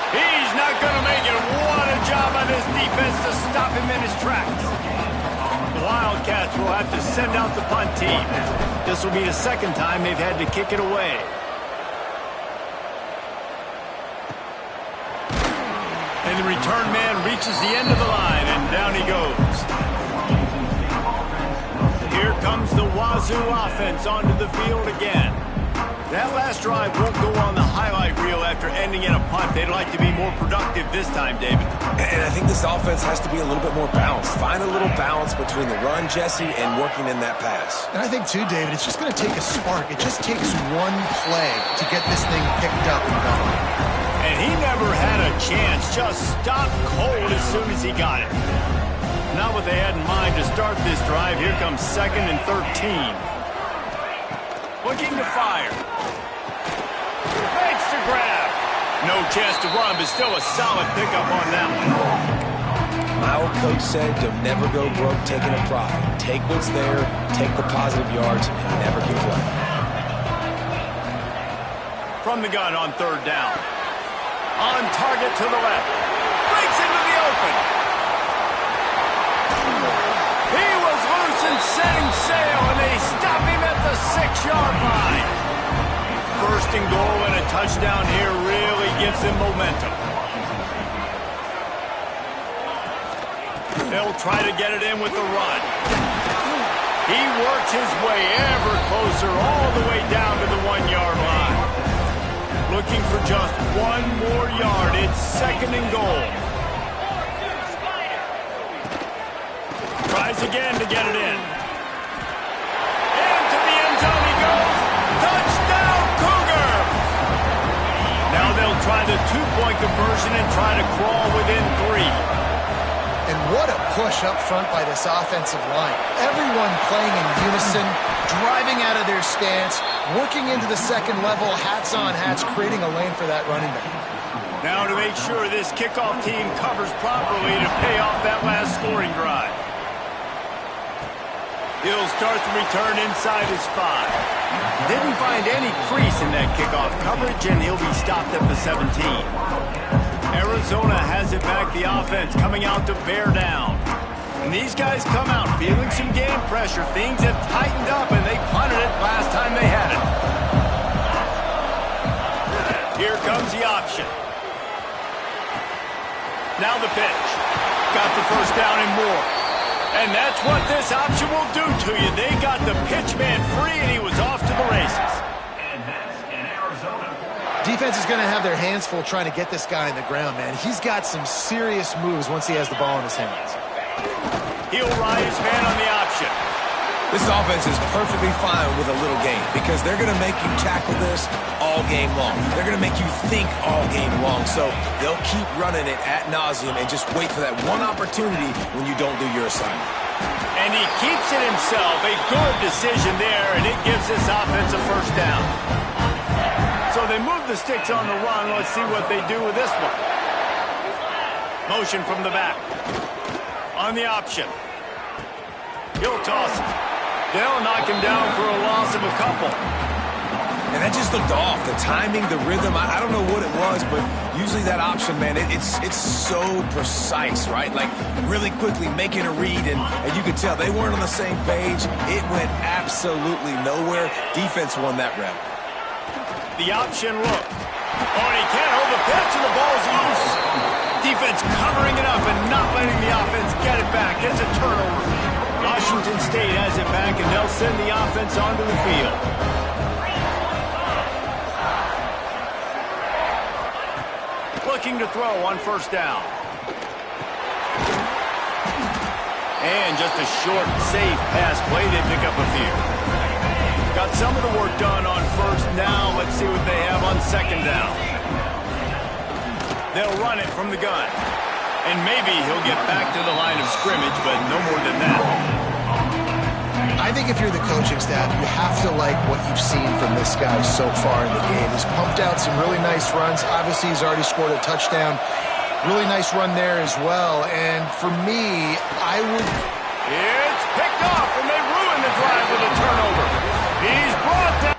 A: He's not going to make it. What a job by this defense to stop him in his tracks. The Wildcats will have to send out the punt team. This will be the second time they've had to kick it away. And the return man reaches the end of the line, and down he goes. Here comes the Wazoo offense onto the field again. That last drive won't go on the highlight reel after ending in a punt. They'd like to be more productive this time, David.
B: And I think this offense has to be a little bit more balanced. Find a little balance between the run, Jesse, and working in that pass.
C: And I think, too, David, it's just going to take a spark. It just takes one play to get this thing picked up and going.
A: And he never had a chance. Just stopped cold as soon as he got it. Not what they had in mind to start this drive. Here comes 2nd and 13. Looking to fire. Makes the grab. No chance to run, but still a solid pickup on that one.
B: My old coach said you'll never go broke taking a profit. Take what's there, take the positive yards, and never complain.
A: From the gun on third down. On target to the left. Breaks into the open. He was loose and setting sail, and they stop him at the 6-yard line. First and goal and a touchdown here really gives them momentum. They'll try to get it in with the run. He works his way ever closer all the way down to the 1-yard line. Looking for just one more yard. It's 2nd and goal. Tries again to get it in. Into the end zone he goes. Touchdown, Cougar! Now they'll try the 2-point conversion and try to crawl within 3.
C: And what a push up front by this offensive line. Everyone playing in unison, driving out of their stance, working into the second level, hats on hats, creating a lane for that running back.
A: Now to make sure this kickoff team covers properly to pay off that last scoring drive. He'll start the return inside his 5. Didn't find any crease in that kickoff coverage, and he'll be stopped at the 17. Arizona has it back, the offense coming out to bear down. And these guys come out feeling some game pressure. Things have tightened up, and they punted it last time they had it. Here comes the option. Now the pitch. Got the first down and more. And that's what this option will do to you. They got the pitch man free, and he was off to the races.
C: Defense is going to have their hands full trying to get this guy in the ground, man. He's got some serious moves once he has the ball in his hands.
A: He'll ride his man on the option.
B: This offense is perfectly fine with a little game because they're going to make you tackle this all game long. They're going to make you think all game long. So they'll keep running it ad nauseum and just wait for that one opportunity when you don't do your assignment.
A: And he keeps it himself. A good decision there, and it gives this offense a first down. So they move the sticks on the run. Let's see what they do with this one. Motion from the back. On the option. He'll toss it. They'll knock him down for a loss of a couple.
B: And that just looked off. The timing, the rhythm, I don't know what it was, but usually that option, man, it's so precise, right? Like really quickly making a read, and you could tell they weren't on the same page. It went absolutely nowhere. Defense won that round.
A: The option look. Oh, and he can't hold the pitch, and the ball's loose. Defense covering it up and not letting the offense get it back. It's a turnover. Washington State has it back, and they'll send the offense onto the field. Looking to throw on first down. And just a short, safe pass play. They pick up a few. Got some of the work done on first. Now let's see what they have on second down. They'll run it from the gun. And maybe he'll get back to the line of scrimmage, but no more than that.
C: I think if you're the coaching staff, you have to like what you've seen from this guy so far in the game. He's pumped out some really nice runs. Obviously, he's already scored a touchdown. Really nice run there as well. And for me, I would...
A: It's picked off, and they ruin the drive with a turnover. He's brought down.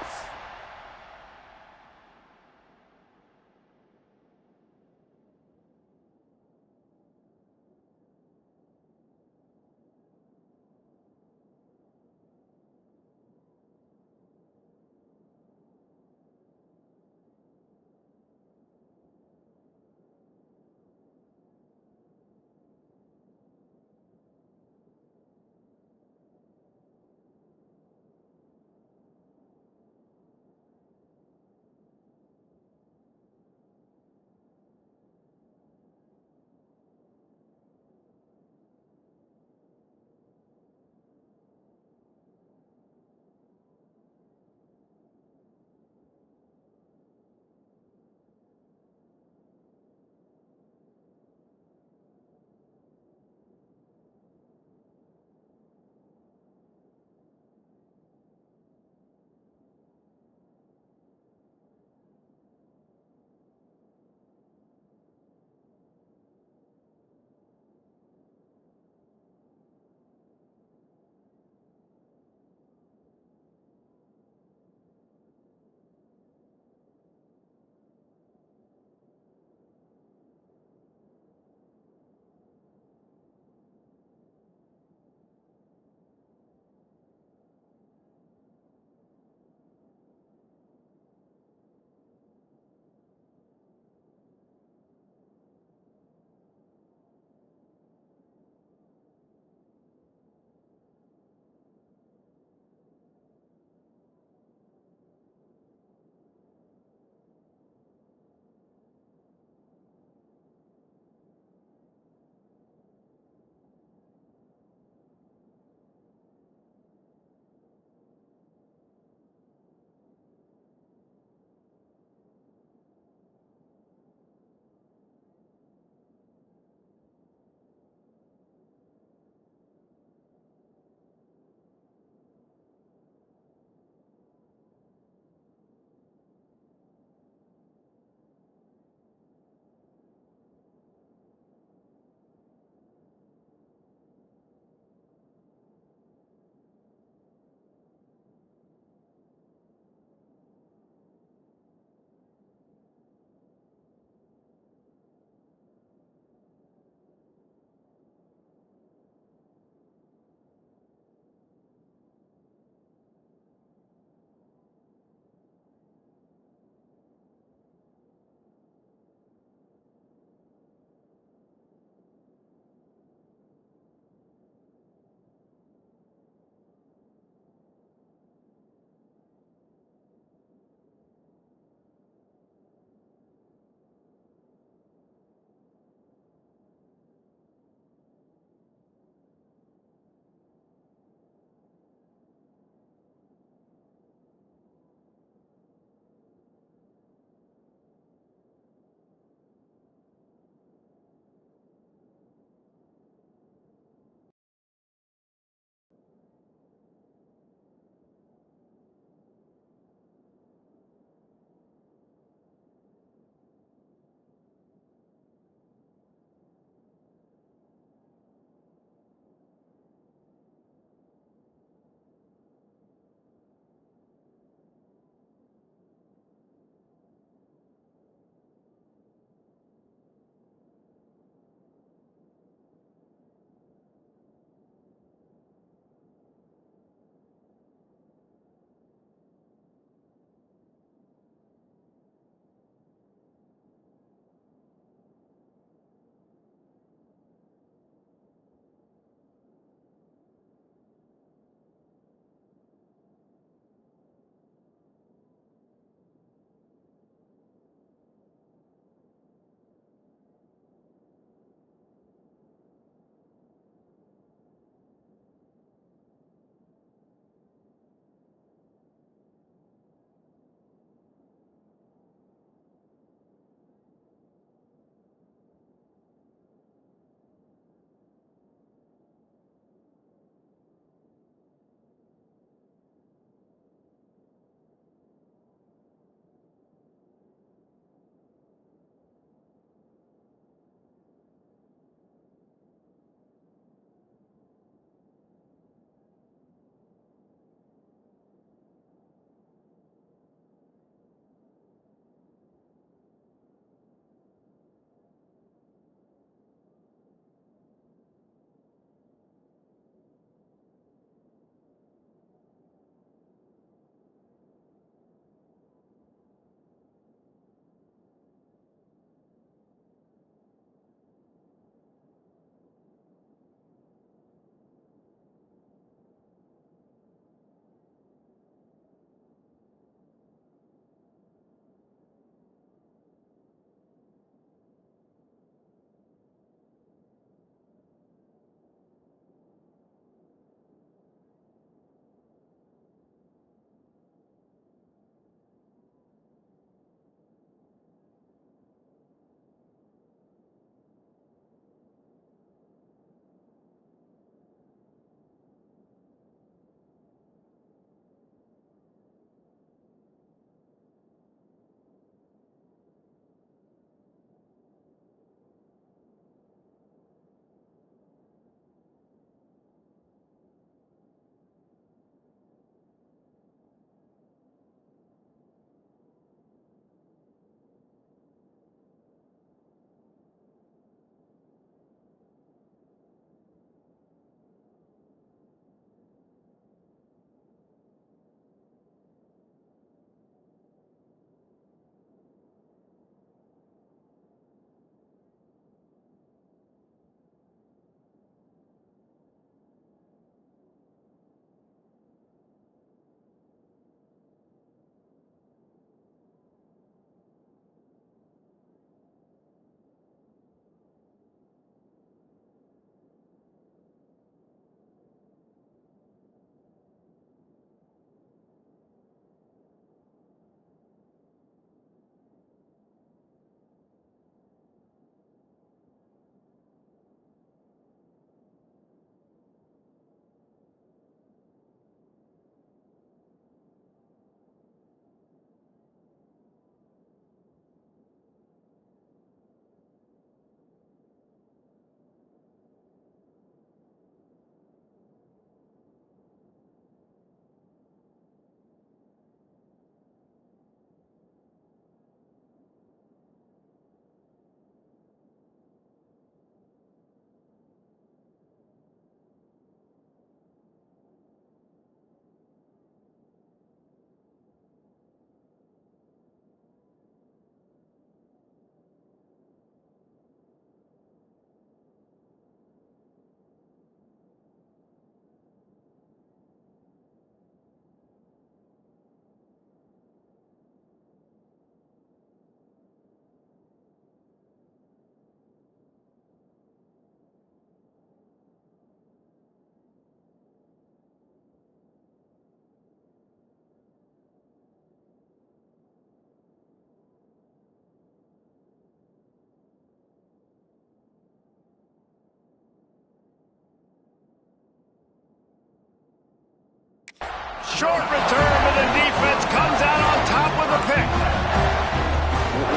A: Short return, but the defense comes out on top with a pick.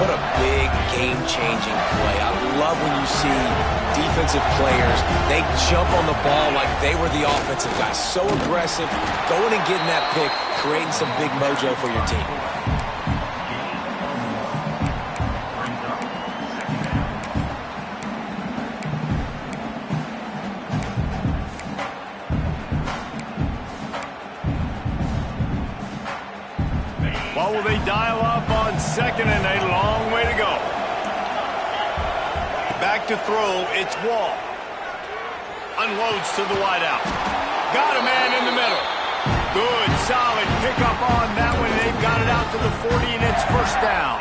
B: What a big game-changing play. I love when you see defensive players, they jump on the ball like they were the offensive guy. So aggressive, going and getting that pick, creating some big mojo for your team.
A: What will they dial up on 2nd and a long way to go? Back to throw, it's Wall. Unloads to the wideout. Got a man in the middle. Good, solid pickup on that one. They've got it out to the 40, and it's first down.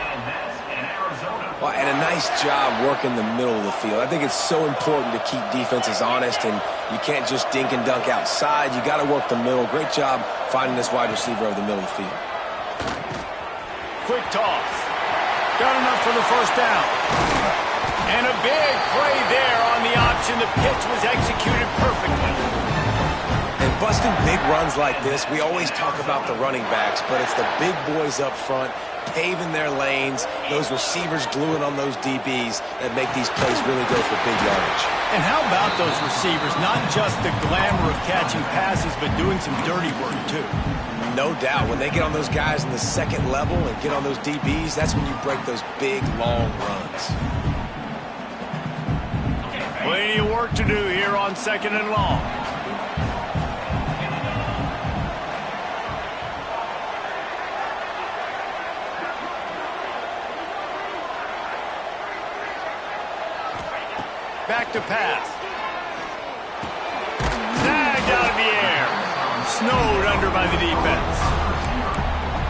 B: Well, and a nice job working the middle of the field. I think it's so important to keep defenses honest, and you can't just dink and dunk outside. You got to work the middle. Great job finding this wide receiver over the middle of the field.
A: Quick toss. Got enough for the first down. And a big play there on the option. The pitch was executed perfectly.
B: And busting big runs like this, we always talk about the running backs, but it's the big boys up front, paving their lanes, those receivers gluing on those DBs that make these plays really go for big yardage.
A: And how about those receivers? Not just the glamour of catching passes, but doing some dirty work, too.
B: No doubt. When they get on those guys in the second level and get on those DBs, that's when you break those big, long runs.
A: Plenty of work to do here on 2nd and long. Back to pass. Snagged out of the air. Snowed under by the defense.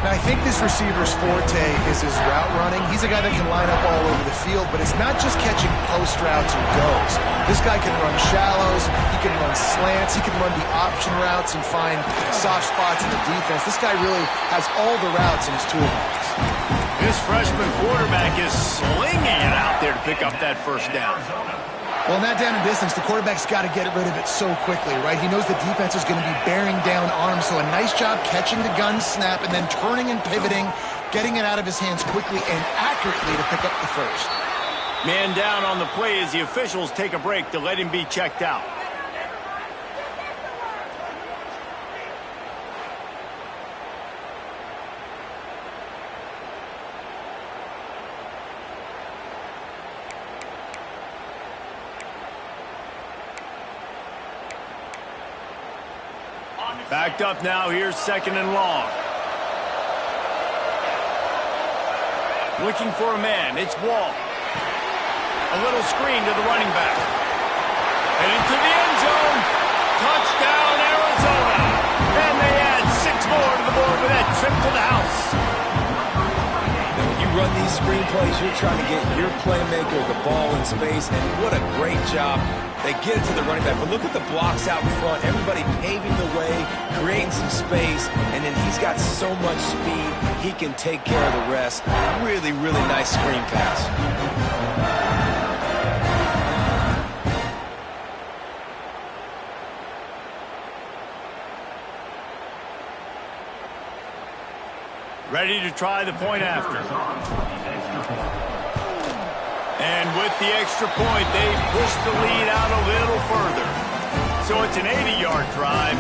C: Now, I think this receiver's forte is his route running. He's a guy that can line up all over the field, but it's not just catching post routes and goes. This guy can run shallows, he can run slants, he can run the option routes and find soft spots in the defense. This guy really has all the routes in his toolbox.
A: This freshman quarterback is slinging it out there to pick up that first down.
C: Well, in that down and distance, the quarterback's got to get rid of it so quickly, right? He knows the defense is going to be bearing down on him, so a nice job catching the gun snap and then turning and pivoting, getting it out of his hands quickly and accurately to pick up the first.
A: Man down on the play as the officials take a break to let him be checked out. Backed up now, here's 2nd and long. Looking for a man, it's Wall. A little screen to the running back. And into the end zone. Touchdown, Arizona. And they add 6 more to the board with that trip to the house.
B: Now, when you run these screen plays, you're trying to get your playmaker the ball in space, and what a great job. They get it to the running back, but look at the blocks out in front. Everybody paving the way, creating some space, and then he's got so much speed, he can take care of the rest. Really, really nice screen pass.
A: Ready to try the point after. And with the extra point, they push the lead out a little further. So it's an 80-yard drive,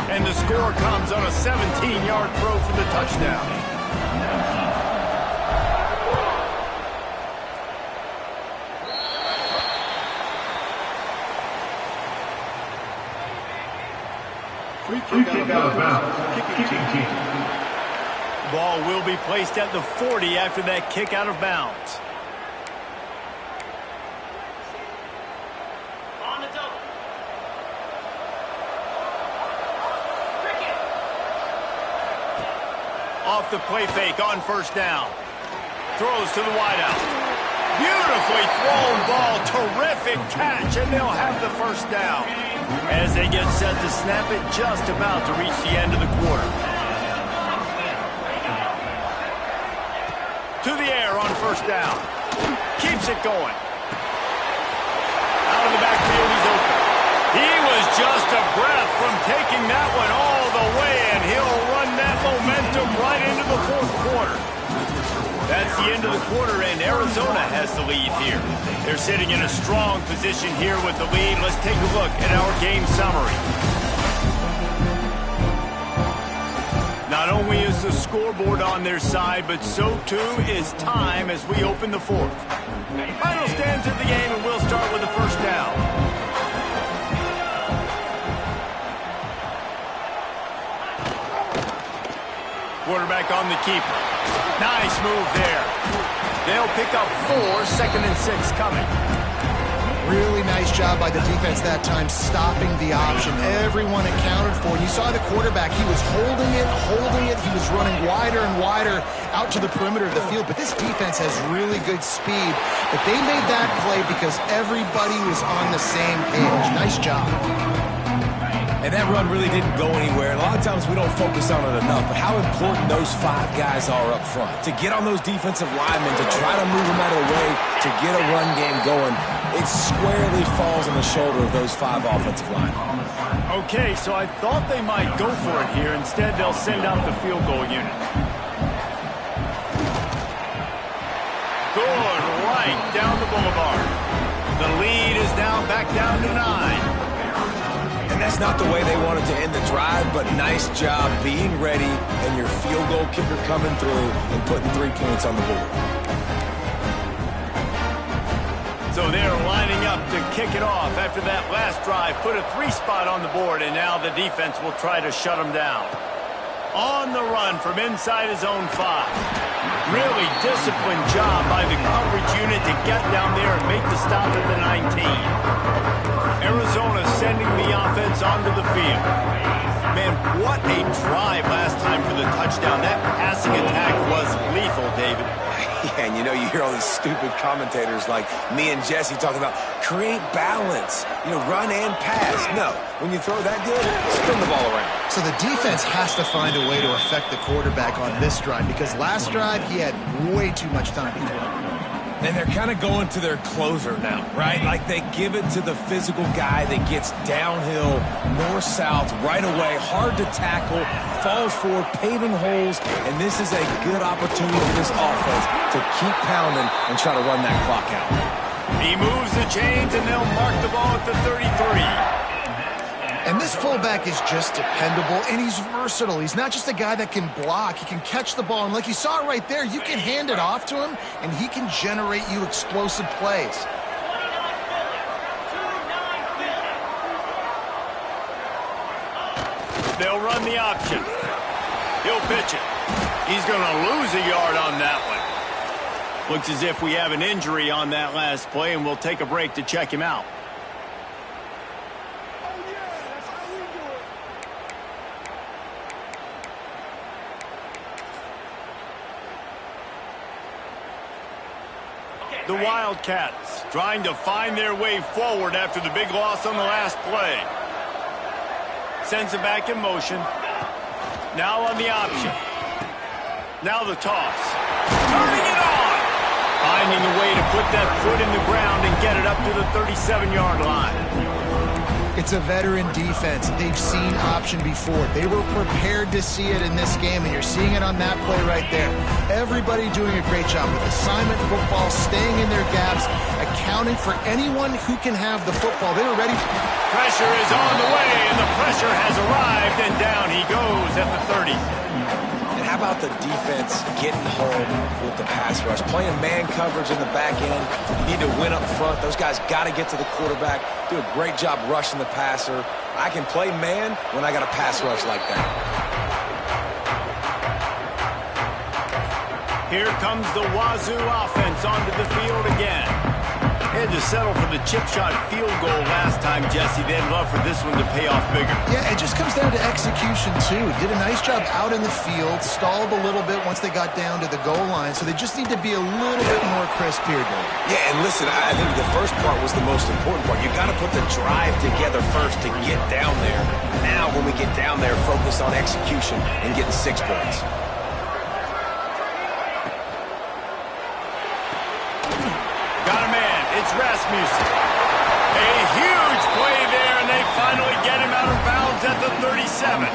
A: and the score comes on a 17-yard throw for the touchdown.
D: Free kick out of bounds. Kicking team.
A: Ball will be placed at the 40 after that kick out of bounds. Off the play fake on first down. Throws to the wideout. Beautifully thrown ball. Terrific catch, and they'll have the first down. As they get set to snap it, just about to reach the end of the quarter. To the air on first down. Keeps it going. Out of the backfield, he's open. He was just a breath from taking that one all the way, and he'll jump right into the fourth quarter. That's the end of the quarter, and Arizona has the lead here. They're sitting in a strong position here with the lead. Let's take a look at our game summary. Not only is the scoreboard on their side, but so too is time as we open the fourth. Final stands of the game, and we'll start with the first down. Quarterback on the keeper. Nice move there. They'll pick up 4, 2nd and 6 coming.
C: Really nice job by the defense that time, stopping the option. Everyone accounted for. You saw the quarterback. He was holding it. He was running wider and wider out to the perimeter of the field. But this defense has really good speed. But they made that play because everybody was on the same page. Nice job.
B: And that run really didn't go anywhere. And a lot of times we don't focus on it enough, but how important those 5 guys are up front. To get on those defensive linemen, to try to move them out of the way, to get a run game going, it squarely falls on the shoulder of those 5 offensive linemen.
A: Okay, so I thought they might go for it here. Instead, they'll send out the field goal unit. Good, right down the boulevard. The lead is now back down to 9.
B: And that's not the way they wanted to end the drive, but nice job being ready and your field goal kicker coming through and putting 3 points on the board.
A: So they're lining up to kick it off after that last drive. Put a 3 spot on the board, and now the defense will try to shut them down. On the run from inside his own 5. Really disciplined job by the coverage unit to get down there and make the stop at the 19. Arizona sending the offense onto the field. Man, what a drive last time for the touchdown. That passing attack was lethal, David.
B: Yeah, and you know, you hear all these stupid commentators like me and Jesse talking about create balance, run and pass. No, when you throw that good, spin the ball around.
C: So the defense has to find a way to affect the quarterback on this drive because last drive he had way too much time to throw.
B: And they're kind of going to their closer now, right? Like they give it to the physical guy that gets downhill, north-south, right away, hard to tackle, falls forward, paving holes, and this is a good opportunity for this offense to keep pounding and try to run that clock out.
A: He moves the chains, and they'll mark the ball at the 33.
C: And this fullback is just dependable, and he's versatile. He's not just a guy that can block. He can catch the ball, and like you saw right there, you can hand it off to him, and he can generate you explosive plays.
A: They'll run the option. He'll pitch it. He's going to lose a yard on that one. Looks as if we have an injury on that last play, and we'll take a break to check him out. The Wildcats trying to find their way forward after the big loss on the last play. Sends it back in motion. Now on the option. Now the toss. Turning it on! Finding a way to put that foot in the ground and get it up to the 37-yard line.
C: It's a veteran defense. They've seen option before. They were prepared to see it in this game, and you're seeing it on that play right there. Everybody doing a great job with assignment football, staying in their gaps, accounting for anyone who can have the football. They were ready.
A: Pressure is on the way, and the pressure has arrived, and down he goes at the 30.
B: And how about the defense getting home with the pass rush? Playing man coverage in the back end. You need to win up front. Those guys got to get to the quarterback. Do a great job rushing the passer. I can play man when I got a pass rush like that.
A: Here comes the Wazoo offense onto the field again. Had to settle for the chip shot field goal last time, Jesse. They'd love for this one to pay off bigger.
C: Yeah, it just comes down to execution, too. Did a nice job out in the field, stalled a little bit once they got down to the goal line, so they just need to be a little bit more crisp here, Dave.
B: Yeah, and listen, I think the first part was the most important part. You got to put the drive together first to get down there. Now, when we get down there, focus on execution and getting 6 points.
A: It's Rasmussen. A huge play there, and they finally get him out of bounds at the 37.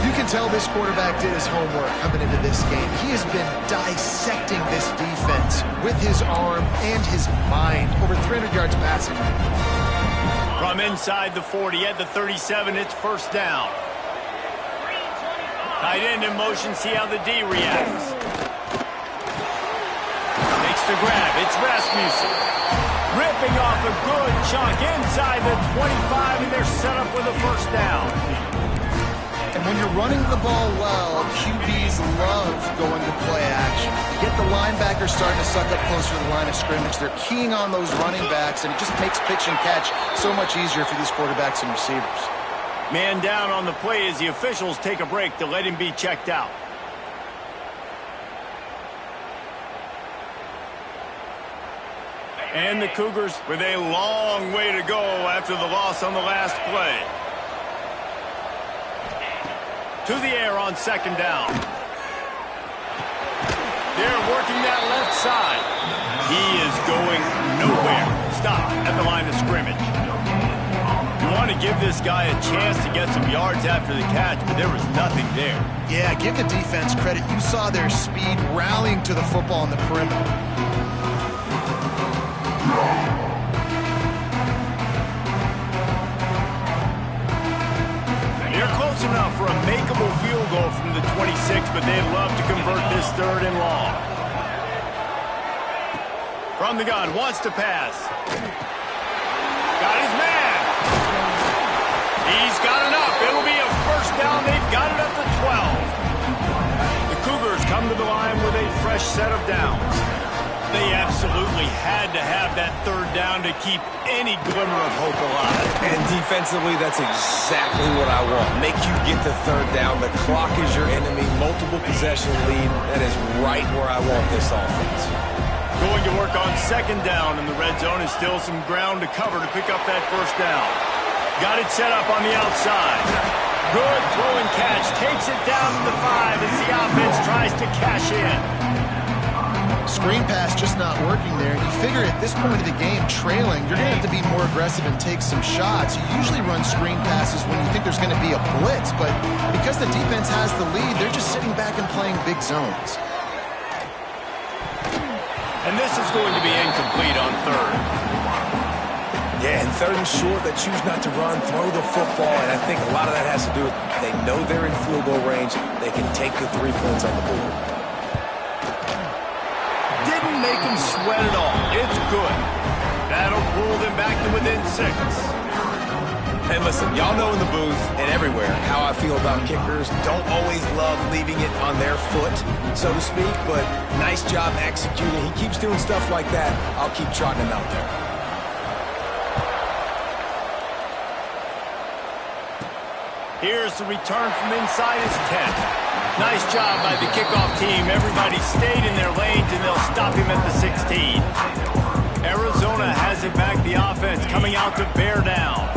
C: You can can tell this quarterback did his homework coming into this game. He has been dissecting this defense with his arm and his mind. Over 300 yards passing.
A: From inside the 40 at the 37, it's first down. Tight end in motion, see how the D reacts. Makes the grab, it's Rasmussen. Ripping off a good chunk inside the 25, and they're set up with a first down.
C: And when you're running the ball well, QBs love going to play action. You get the linebackers starting to suck up closer to the line of scrimmage. They're keying on those running backs, and it just makes pitch and catch so much easier for these quarterbacks and receivers.
A: Man down on the play as the officials take a break to let him be checked out. And the Cougars with a long way to go after the loss on the last play. To the air on second down. They're working that left side. He is going nowhere. Stop at the line of scrimmage. You want to give this guy a chance to get some yards after the catch, but there was nothing there.
C: Yeah, give the defense credit. You saw their speed rallying to the football on the perimeter.
A: They're close enough for a makeable field goal from the 26, but they'd love to convert this third and long. From the gun, wants to pass. Got his man. He's got enough. It'll be a first down. They've got it up to 12. The Cougars come to the line with a fresh set of downs. They absolutely had to have that third down to keep any glimmer of hope alive.
B: And defensively, that's exactly what I want. Make you get the third down. The clock is your enemy. Multiple possession lead. That is right where I want this offense.
A: Going to work on second down, and the red zone is still some ground to cover to pick up that first down. Got it set up on the outside. Good throw and catch. Takes it down to the 5 as the offense tries to cash in.
C: Screen pass just not working there. You figure at this point of the game, trailing, you're going to have to be more aggressive and take some shots. You usually run screen passes when you think there's going to be a blitz, but because the defense has the lead, they're just sitting back and playing big zones.
A: And this is going to be incomplete on third.
B: Yeah, and third and short, they choose not to run, throw the football, and I think a lot of that has to do with they know they're in field goal range. They can take the 3 points on the board.
A: Didn't make him sweat at all. It's good. That'll pull them back to within 6.
B: And listen, y'all know in the booth and everywhere how I feel about kickers. Don't always love leaving it on their foot, so to speak, but nice job executing. He keeps doing stuff like that. I'll keep trotting him out there.
A: Here's the return from inside his 10. Nice job by the kickoff team. Everybody stayed in their lanes, and they'll stop him at the 16. Arizona has it back, the offense coming out to bear down.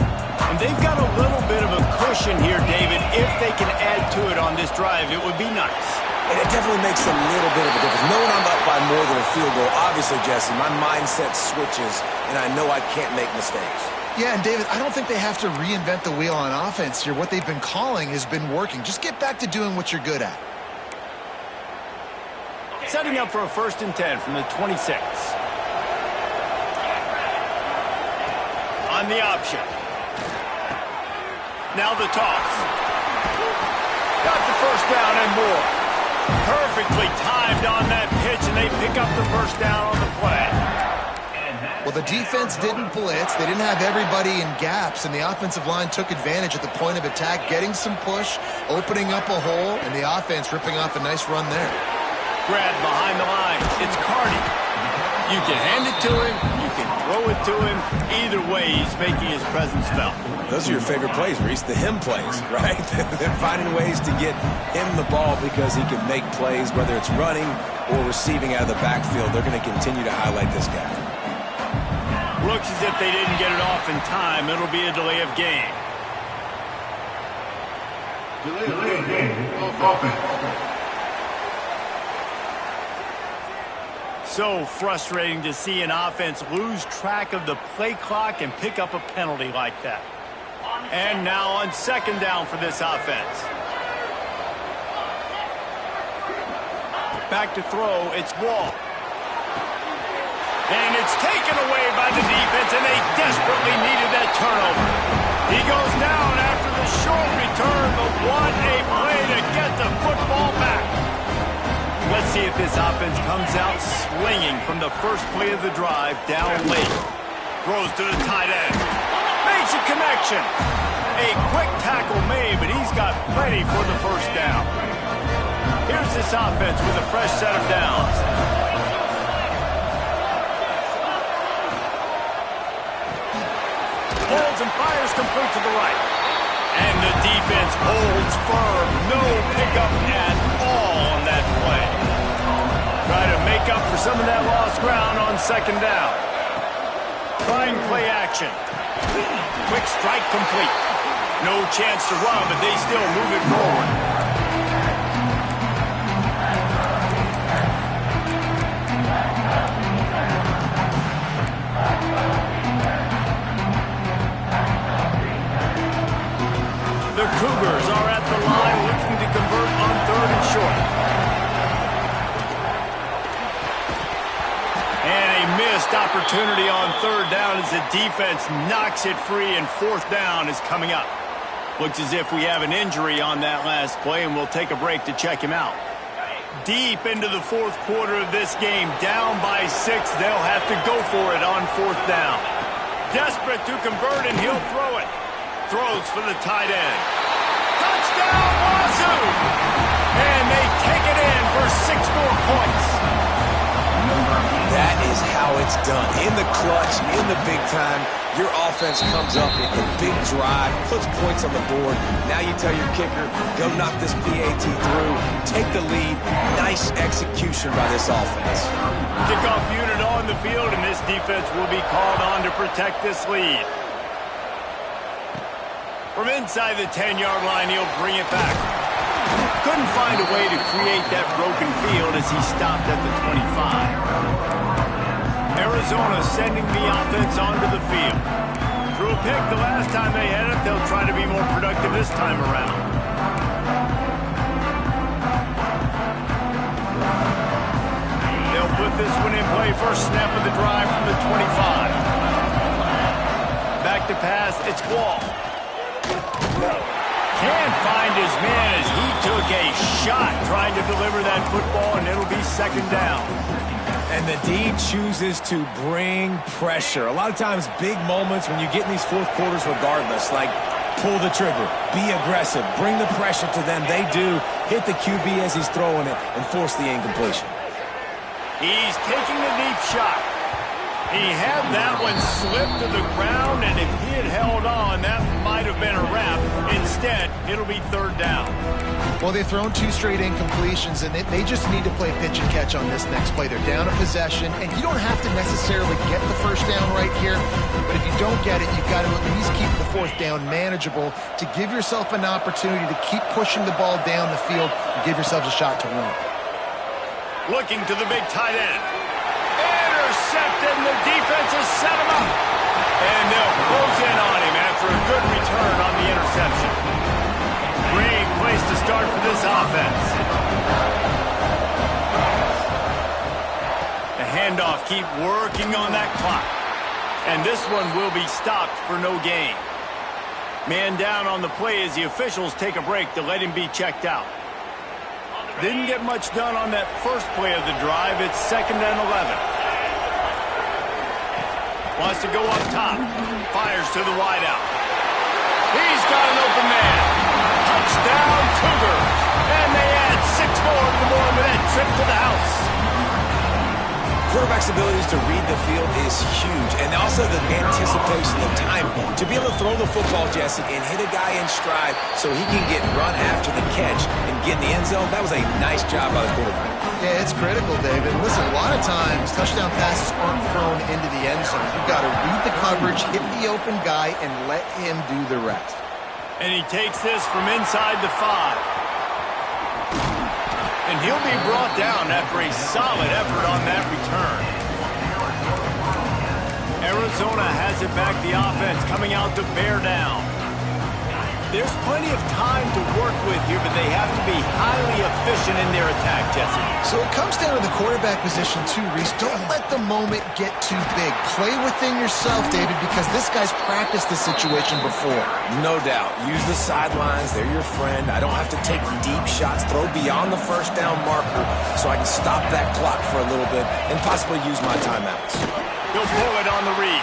A: And they've got a little bit of a cushion here, David. If they can add to it on this drive, it would be nice.
B: And it definitely makes a little bit of a difference. Knowing I'm up by more than a field goal, obviously, Jesse, my mindset switches, and I know I can't make mistakes.
C: Yeah, and David, I don't think they have to reinvent the wheel on offense here. What they've been calling has been working. Just get back to doing what you're good at.
A: Setting up for a 1st and 10 from the 26. On the option. Now the toss. Got the first down and more. Perfectly timed on that pitch, and they pick up the first down on the play.
C: Well, the defense didn't blitz. They didn't have everybody in gaps, and the offensive line took advantage at the point of attack, getting some push, opening up a hole, and the offense ripping off a nice run there.
A: Grab behind the line. It's Carney. You can hand it to him. You can throw it to him. Either way, he's making his presence felt.
B: Those are your favorite plays, Reese, the him plays, right? They're finding ways to get him the ball because he can make plays, whether it's running or receiving out of the backfield. They're going to continue to highlight this guy.
A: Looks as if they didn't get it off in time. It'll be a delay of game.
D: Delay of game. Offense.
A: So frustrating to see an offense lose track of the play clock and pick up a penalty like that. And now on second down for this offense. Back to throw, it's Wall. And it's taken away by the defense, and they desperately needed that turnover. He goes down after the short return, but what a play to get the football back. Let's see if this offense comes out swinging from the first play of the drive down late. Throws to the tight end. Makes a connection. A quick tackle made, but he's got plenty for the first down. Here's this offense with a fresh set of downs. Holds and fires complete to the right. And the defense holds firm. No pickup at all on that play. Try to make up for some of that lost ground on second down. Trying play action. Quick strike complete. No chance to run, but they still move it forward. The Cougars are at the line looking to convert on 3rd and short. And a missed opportunity on 3rd down as the defense knocks it free, and 4th down is coming up. Looks as if we have an injury on that last play, and we'll take a break to check him out. Deep into the 4th quarter of this game, down by 6, they'll have to go for it on 4th down. Desperate to convert, and he'll throw it. Throws for the tight end. Touchdown, Wazoo! And they take it in for 6 more points.
B: That is how it's done. In the clutch, in the big time, your offense comes up with a big drive, puts points on the board. Now you tell your kicker, go knock this PAT through, take the lead. Nice execution by this offense.
A: Kickoff unit on the field, and this defense will be called on to protect this lead. From inside the 10-yard line, he'll bring it back. Couldn't find a way to create that broken field as he stopped at the 25. Arizona sending the offense onto the field. Threw a pick the last time they had it. They'll try to be more productive this time around. They'll put this one in play. First snap of the drive from the 25. Back to pass, it's Wall. Can't find his man as he took a shot trying to deliver that football, and it'll be 2nd down.
B: And the D chooses to bring pressure. A lot of times, big moments when you get in these 4th quarters regardless, like pull the trigger, be aggressive, bring the pressure to them. They do. Hit the QB as he's throwing it and force the incompletion.
A: He's taking a deep shot. He had that one slip to the ground, and if he had held on, that might have been a wrap. Instead, it'll be 3rd down.
C: Well, they've thrown 2 straight incompletions, and they just need to play pitch and catch on this next play. They're down a possession, and you don't have to necessarily get the 1st down right here, but if you don't get it, you've got to at least keep the 4th down manageable to give yourself an opportunity to keep pushing the ball down the field and give yourselves a shot to win.
A: Looking to the big tight end. Intercepted, and the defense has set him up. And they'll close in on him after a good return on the interception. Great place to start for this offense. The handoff, keep working on that clock. And this one will be stopped for no gain. Man down on the play as the officials take a break to let him be checked out. Didn't get much done on that first play of the drive. It's 2nd and 11. Wants to go up top. Fires to the wideout. He's got an open man. Touchdown, Cougars. And they add 6 more to the board with that trip to the house.
B: Quarterback's abilities to read the field is huge, and also the anticipation, the time to be able to throw the football, Jesse, and hit a guy in stride so he can get run after the catch and get in the end zone. That was a nice job by the quarterback.
C: Yeah, it's critical, David. Listen, a lot of times touchdown passes aren't thrown into the end zone. You've got to read the coverage, hit the open guy, and let him do the rest.
A: And he takes this from inside the 5. And he'll be brought down after a solid effort on that return. Arizona has it back, the offense coming out to bear down. There's plenty of time to work with here, but they have to be highly efficient in their attack, Jesse.
C: So it comes down to the quarterback position too, Reese. Don't let the moment get too big. Play within yourself, David, because this guy's practiced this situation before.
B: No doubt. Use the sidelines. They're your friend. I don't have to take deep shots, throw beyond the first down marker so I can stop that clock for a little bit and possibly use my timeouts.
A: He'll pull it on the read.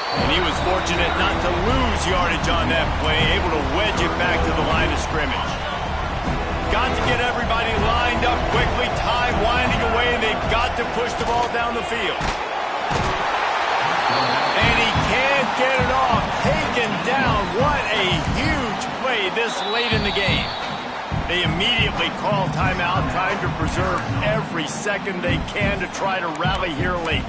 A: And he was fortunate not to lose yardage on that play, able to wedge it back to the line of scrimmage. Got to get everybody lined up quickly, time winding away, and they've got to push the ball down the field. And he can't get it off. Taken down. What a huge play this late in the game. They immediately call timeout, trying to preserve every second they can to try to rally here late.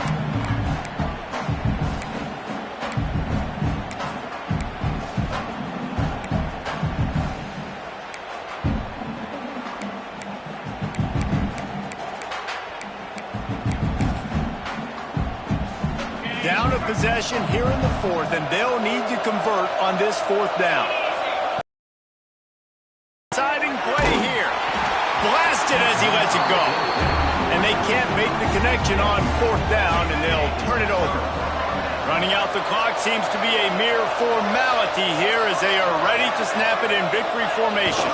A: Down a possession here in the fourth, and they'll need to convert on this fourth down. Exciting play here. Blasted as he lets it go. And they can't make the connection on fourth down, and they'll turn it over. Running out the clock seems to be a mere formality here as they are ready to snap it in victory formation.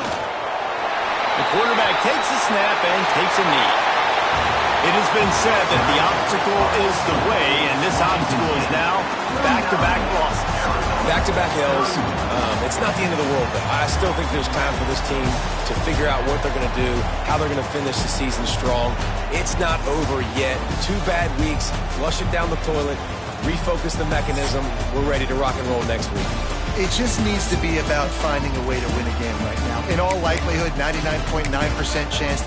A: The quarterback takes a snap and takes a knee. It has been said that the obstacle is the way, and this obstacle is now back-to-back losses.
B: Back-to-back L's. It's not the end of the world, though. I still think there's time for this team to figure out what they're going to do, how they're going to finish the season strong. It's not over yet. 2 bad weeks. Flush it down the toilet. Refocus the mechanism. We're ready to rock and roll next week.
C: It just needs to be about finding a way to win a game right now. In all likelihood, 99.9% chance